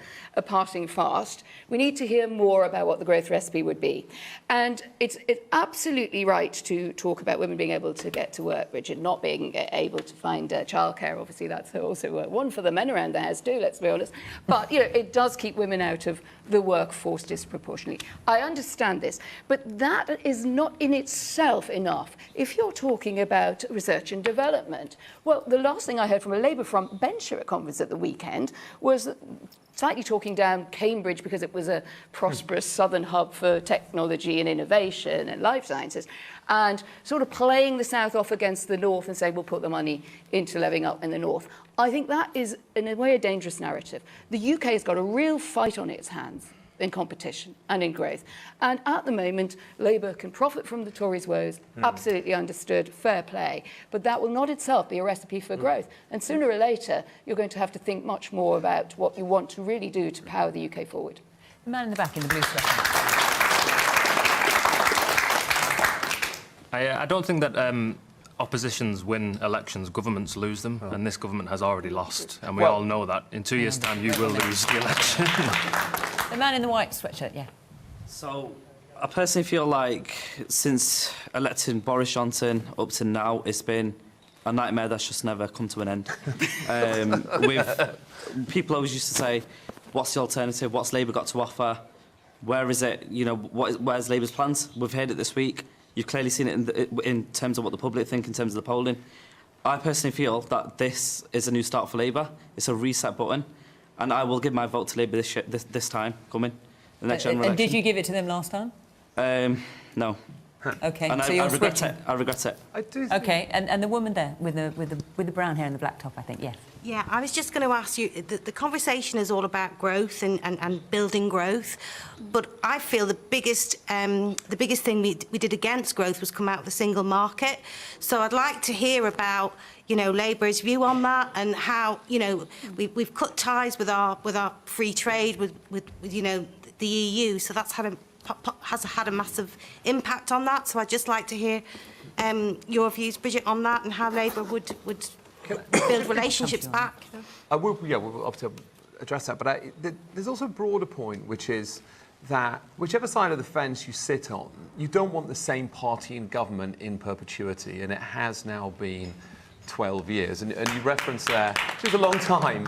passing fast. We need to hear more about what the growth recipe would be. And it's absolutely right to talk about women being able to get to work, Bridget, not being able to find childcare. Obviously, that's also one for the men around the house too, let's be honest. But, you know, it does keep women out of the workforce disproportionately. I understand this, but that is not in itself enough. If you're talking about research and development, well, the last thing I heard from a Labour front bencher at conference at the weekend was slightly talking down Cambridge because it was a prosperous southern hub for technology and innovation and life sciences, and sort of playing the south off against the north and saying we'll put the money into levelling up in the north. I think that is, in a way, a dangerous narrative. The UK has got a real fight on its hands in competition and in growth. And at the moment, Labour can profit from the Tories' woes, absolutely understood, fair play, but that will not itself be a recipe for growth. And sooner or later, you're going to have to think much more about what you want to really do to power the UK forward. The man in the back in the blue sweater. I don't think that oppositions win elections, governments lose them, and this government has already lost, and we all know that. In 2 years' time, you will lose the election. The man in the white sweatshirt, yeah. So, I personally feel like since electing Boris Johnson up to now, it's been a nightmare that's just never come to an end. People always used to say, what's the alternative? What's Labour got to offer? Where is it? You know, where's Labour's plans? We've heard it this week. You've clearly seen it in terms of what the public think, in terms of the polling. I personally feel that this is a new start for Labour. It's a reset button. And I will give my vote to Labour this time coming, the next general election. And did you give it to them last time? No. Okay, and so I regret it. I regret it. I do. Okay, and the woman there with the brown hair and the black top, I think, yes. Yeah, I was just going to ask you, the conversation is all about growth and building growth, but I feel the biggest thing we did against growth was come out of the single market. So I'd like to hear about, you know, Labour's view on that and how, you know, we've cut ties with our free trade with you know, the EU, so that's has had a massive impact on that. So I'd just like to hear your views, Bridget, on that and how Labour would build relationships back. We'll obviously address that, but there's also a broader point, which is that whichever side of the fence you sit on, you don't want the same party in government in perpetuity, and it has now been 12 years. And you referenced there, which is a long time,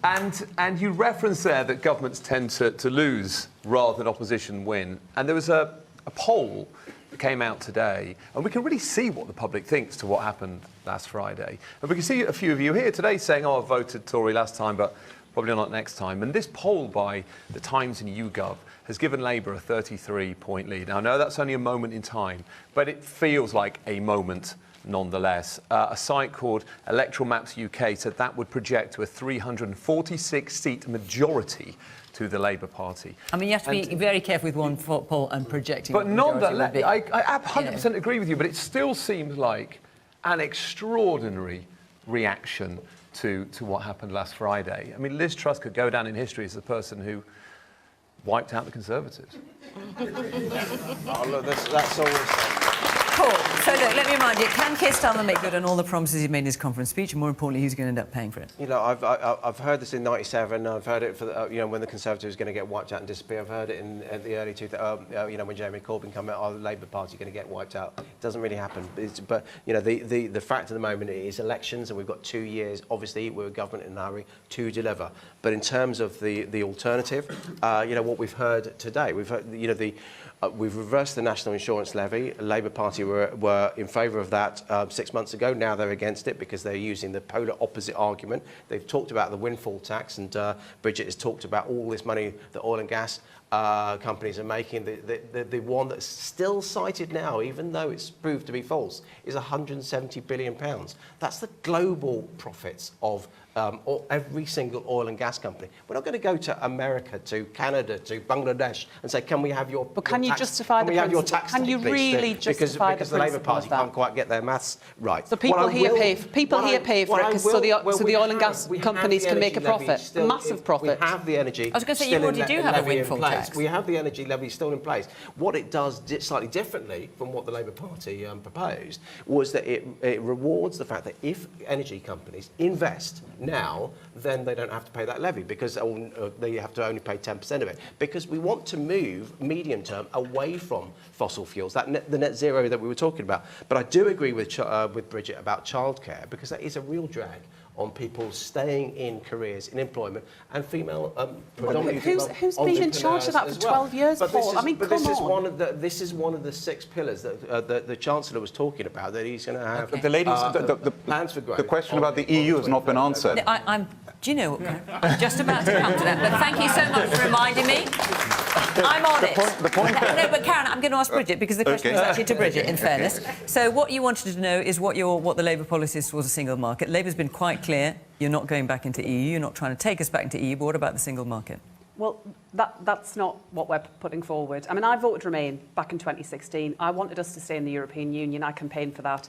and you referenced there that governments tend to lose rather than opposition win. And there was a poll that came out today, and we can really see what the public thinks to what happened last Friday. And we can see a few of you here today saying, oh, I voted Tory last time, but probably not next time. And this poll by the Times and YouGov has given Labour a 33-point lead. Now, I know that's only a moment in time, but it feels like a moment nonetheless. A site called Electoral Maps UK said that would project to a 346-seat majority to the Labour Party. I mean, you have to be very careful with one poll and projecting. But nonetheless, I 100% agree with you, but it still seems like an extraordinary reaction to what happened last Friday. I mean, Liz Truss could go down in history as the person who wiped out the Conservatives. Oh, look, that's always... Paul, so look, let me remind you, can Keir Starmer make good on all the promises he made in his conference speech, and more importantly, who's going to end up paying for it? You know, I've heard this in '97. I've heard it for you know, when the Conservatives are going to get wiped out and disappear. I've heard it in the early 2000s. You know, when Jeremy Corbyn came out, the Labour Party going to get wiped out. It doesn't really happen. But you know, the fact of the moment is elections, and we've got 2 years. Obviously, we're a government in a hurry to deliver. But in terms of the alternative, you know, what we've heard today, we've heard, you know, we've reversed the national insurance levy. The Labour Party were in favour of that 6 months ago. Now they're against it because they're using the polar opposite argument. They've talked about the windfall tax, and Bridget has talked about all this money that oil and gas companies are making. The one that's still cited now, even though it's proved to be false, is £170 billion. That's the global profits of every single oil and gas company. We're not going to go to America, to Canada, to Bangladesh and say, can we have your But can your you tax, justify can the we have your principle? tax Can you please, really justify because the the Labour principle Party of that? can't quite get their maths right. So people here pay for it, so the oil and gas companies can make a profit, a massive profit. We have the energy. I was going to say, you already do have a windfall tax. We have the energy levy still in place. What it does slightly differently from what the Labour Party proposed was that it rewards the fact that if energy companies invest now, then they don't have to pay that levy because they have to only pay 10% of it. Because we want to move medium term away from fossil fuels, the net zero that we were talking about. But I do agree with Bridget about childcare, because that is a real drag on people staying in careers, in employment, and female predominantly who's been in charge of that for 12 years, Paul? I mean, come on. This is one of the 6 pillars that the Chancellor was talking about, that he's going to have plans for growth. The question about the EU has not been answered. Do you know what? I'm just about to come to that, but thank you so much for reminding me. I'm on it. No, but Karen, I'm going to ask Bridget, because the question was actually to Bridget, in fairness. So what you wanted to know is what the Labour policy is towards a single market. Labour's been quite clear. You're not going back into EU. You're not trying to take us back into EU. But what about the single market? Well, that's not what we're putting forward. I mean, I voted Remain back in 2016. I wanted us to stay in the European Union. I campaigned for that.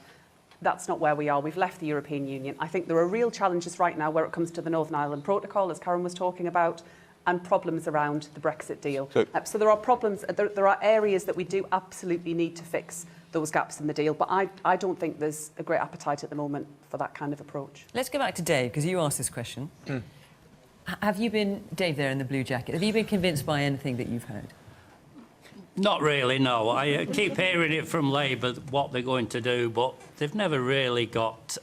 That's not where we are. We've left the European Union. I think there are real challenges right now where it comes to the Northern Ireland Protocol, as Karen was talking about, and problems around the Brexit deal. So there are problems, there are areas that we do absolutely need to fix those gaps in the deal, but I don't think there's a great appetite at the moment for that kind of approach. Let's go back to Dave, because you asked this question. Have you been, Dave there in the blue jacket, have you been convinced by anything that you've heard? Not really, no. I keep hearing it from Labour, what they're going to do, but they've never really got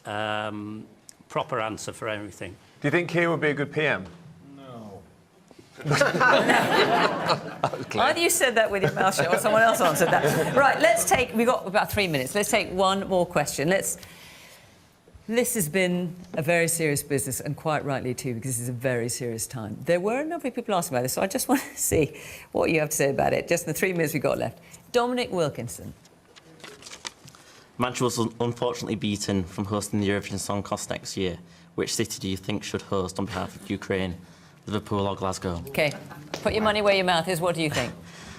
proper answer for everything. Do you think Keir would be a good PM? Either you said that with your mouth shut or someone else answered that. Right, we've got about 3 minutes. Let's take one more question. This has been a very serious business, and quite rightly too, because this is a very serious time. There were a number of people asking about this, so I just want to see what you have to say about it, just in the 3 minutes we've got left. Dominic Wilkinson. Manchester was unfortunately beaten from hosting the Eurovision Song Contest next year. Which city do you think should host on behalf of Ukraine? Liverpool or Glasgow? OK. Put your money where your mouth is. What do you think?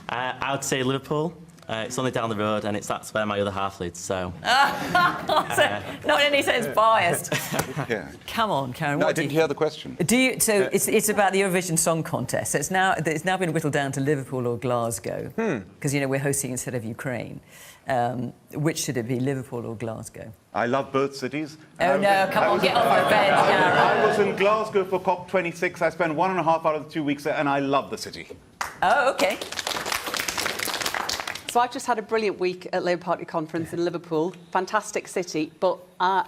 I would say Liverpool. It's only down the road, and that's where my other half lives, so... Not in any sense biased. Yeah. Come on, Karen. No, I didn't hear the question. So it's about the Eurovision Song Contest. So it's now been whittled down to Liverpool or Glasgow, because, you know, we're hosting instead of Ukraine. Which should it be, Liverpool or Glasgow? I love both cities. Oh, no, come on, get off your bed, Karen. I was in Glasgow for COP26. I spent 1.5 out of the 2 weeks there, and I love the city. Oh, OK. So I've just had a brilliant week at Labour Party conference in Liverpool. Fantastic city, but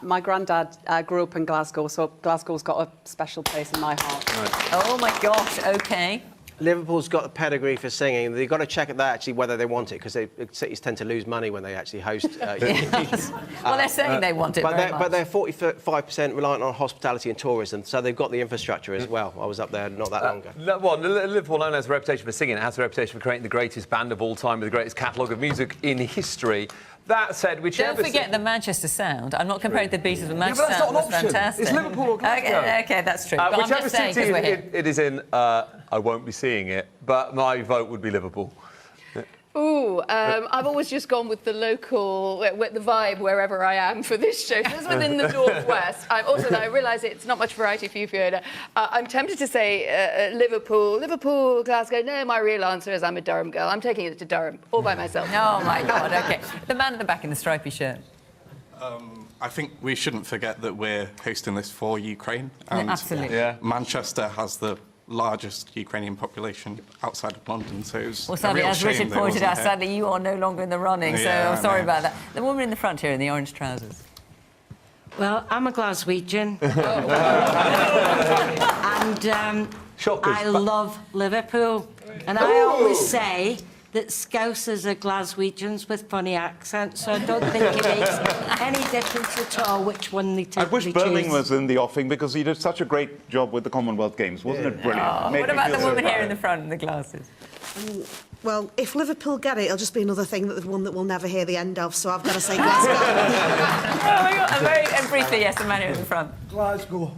my granddad grew up in Glasgow, so Glasgow's got a special place in my heart. Right. Oh, my gosh, OK. Liverpool's got a pedigree for singing. They've got to check at that, actually, whether they want it, because cities tend to lose money when they actually host. Well, they're saying they want it but they're 45% reliant on hospitality and tourism, so they've got the infrastructure as well. I was up there not that long ago. Well, Liverpool not only has a reputation for singing, it has a reputation for creating the greatest band of all time with the greatest catalogue of music in history. That said, whichever... Don't forget the Manchester sound. I'm not comparing the Beatles, the Manchester that's sound not an was option. fantastic. It's Liverpool or Glasgow. OK, that's true. But whichever I'm just saying, city we're here. it is in, I won't be seeing it, but my vote would be Liverpool. Ooh, I've always just gone with the local, with the vibe wherever I am for this show. This is within the Northwest. I realise it's not much variety for you, Fiona. I'm tempted to say Liverpool, Glasgow. No, my real answer is I'm a Durham girl. I'm taking it to Durham, all by myself. Oh, my God, OK. The man at the back in the stripy shirt. I think we shouldn't forget that we're hosting this for Ukraine. And absolutely. Yeah. Manchester has the largest Ukrainian population outside of London, so it was sadly, a real as shame Richard that it pointed wasn't out, here. sadly, you are no longer in the running, so Yeah, I'm sorry I know. about that. The woman in the front here in the orange trousers. Well, I'm a Glaswegian. And I love Liverpool. And I always say that Scousers are Glaswegians with funny accents, so I don't think it makes any difference at all which one they I typically wish Birmingham choose. was in the offing, because he did such a great job with the Commonwealth Games. Wasn't it brilliant? Oh, Made what me about feel the so woman here proud. in the front in the glasses? Well, if Liverpool get it, it'll just be another thing that one that we'll never hear the end of. So I've got to say Glasgow. Oh my God! And briefly, yes, the man here in the front. Glasgow.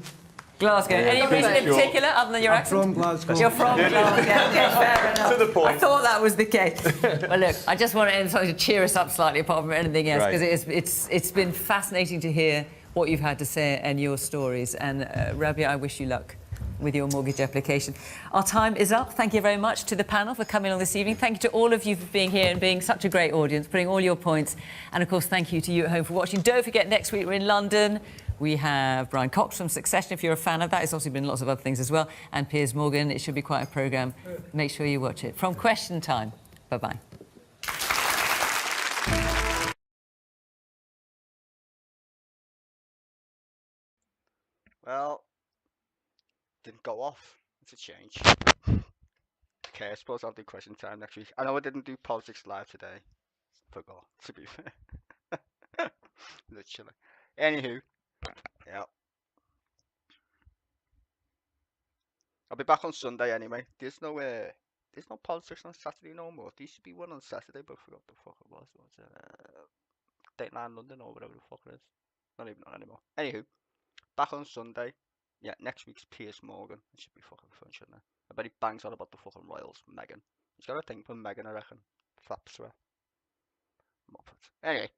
Glasgow. Any reason in particular, other than your accent? I'm from Glasgow. You're from Glasgow. Okay, fair enough. To the point. I thought that was the case. Well, look, I just want to cheer us up slightly, apart from anything else, Right. because it's been fascinating to hear what you've had to say and your stories. And Rabia, I wish you luck with your mortgage application. Our time is up. Thank you very much to the panel for coming on this evening. Thank you to all of you for being here and being such a great audience, putting all your points. And of course, thank you to you at home for watching. Don't forget, next week we're in London. We have Brian Cox from Succession, if you're a fan of that. It's also been lots of other things as well. And Piers Morgan. It should be quite a programme. Make sure you watch it. From Question Time. Bye-bye. Well, didn't go off. It's a change. Okay, I suppose I'll do Question Time next week. I know I didn't do Politics Live today. Forgot, to be fair. Literally. Anywho, yeah. I'll be back on Sunday anyway. There's no politics on Saturday no more. There used to be one on Saturday, but I forgot what the fuck it was. What's it? Dateline London or whatever the fuck it is. Not even on anymore. Anywho, back on Sunday. Yeah, next week's Piers Morgan. It should be fucking fun, shouldn't it? I bet he bangs on about the fucking royals, Meghan. He's got a thing for Meghan, I reckon. Flaps to her. Muppet. Anyway.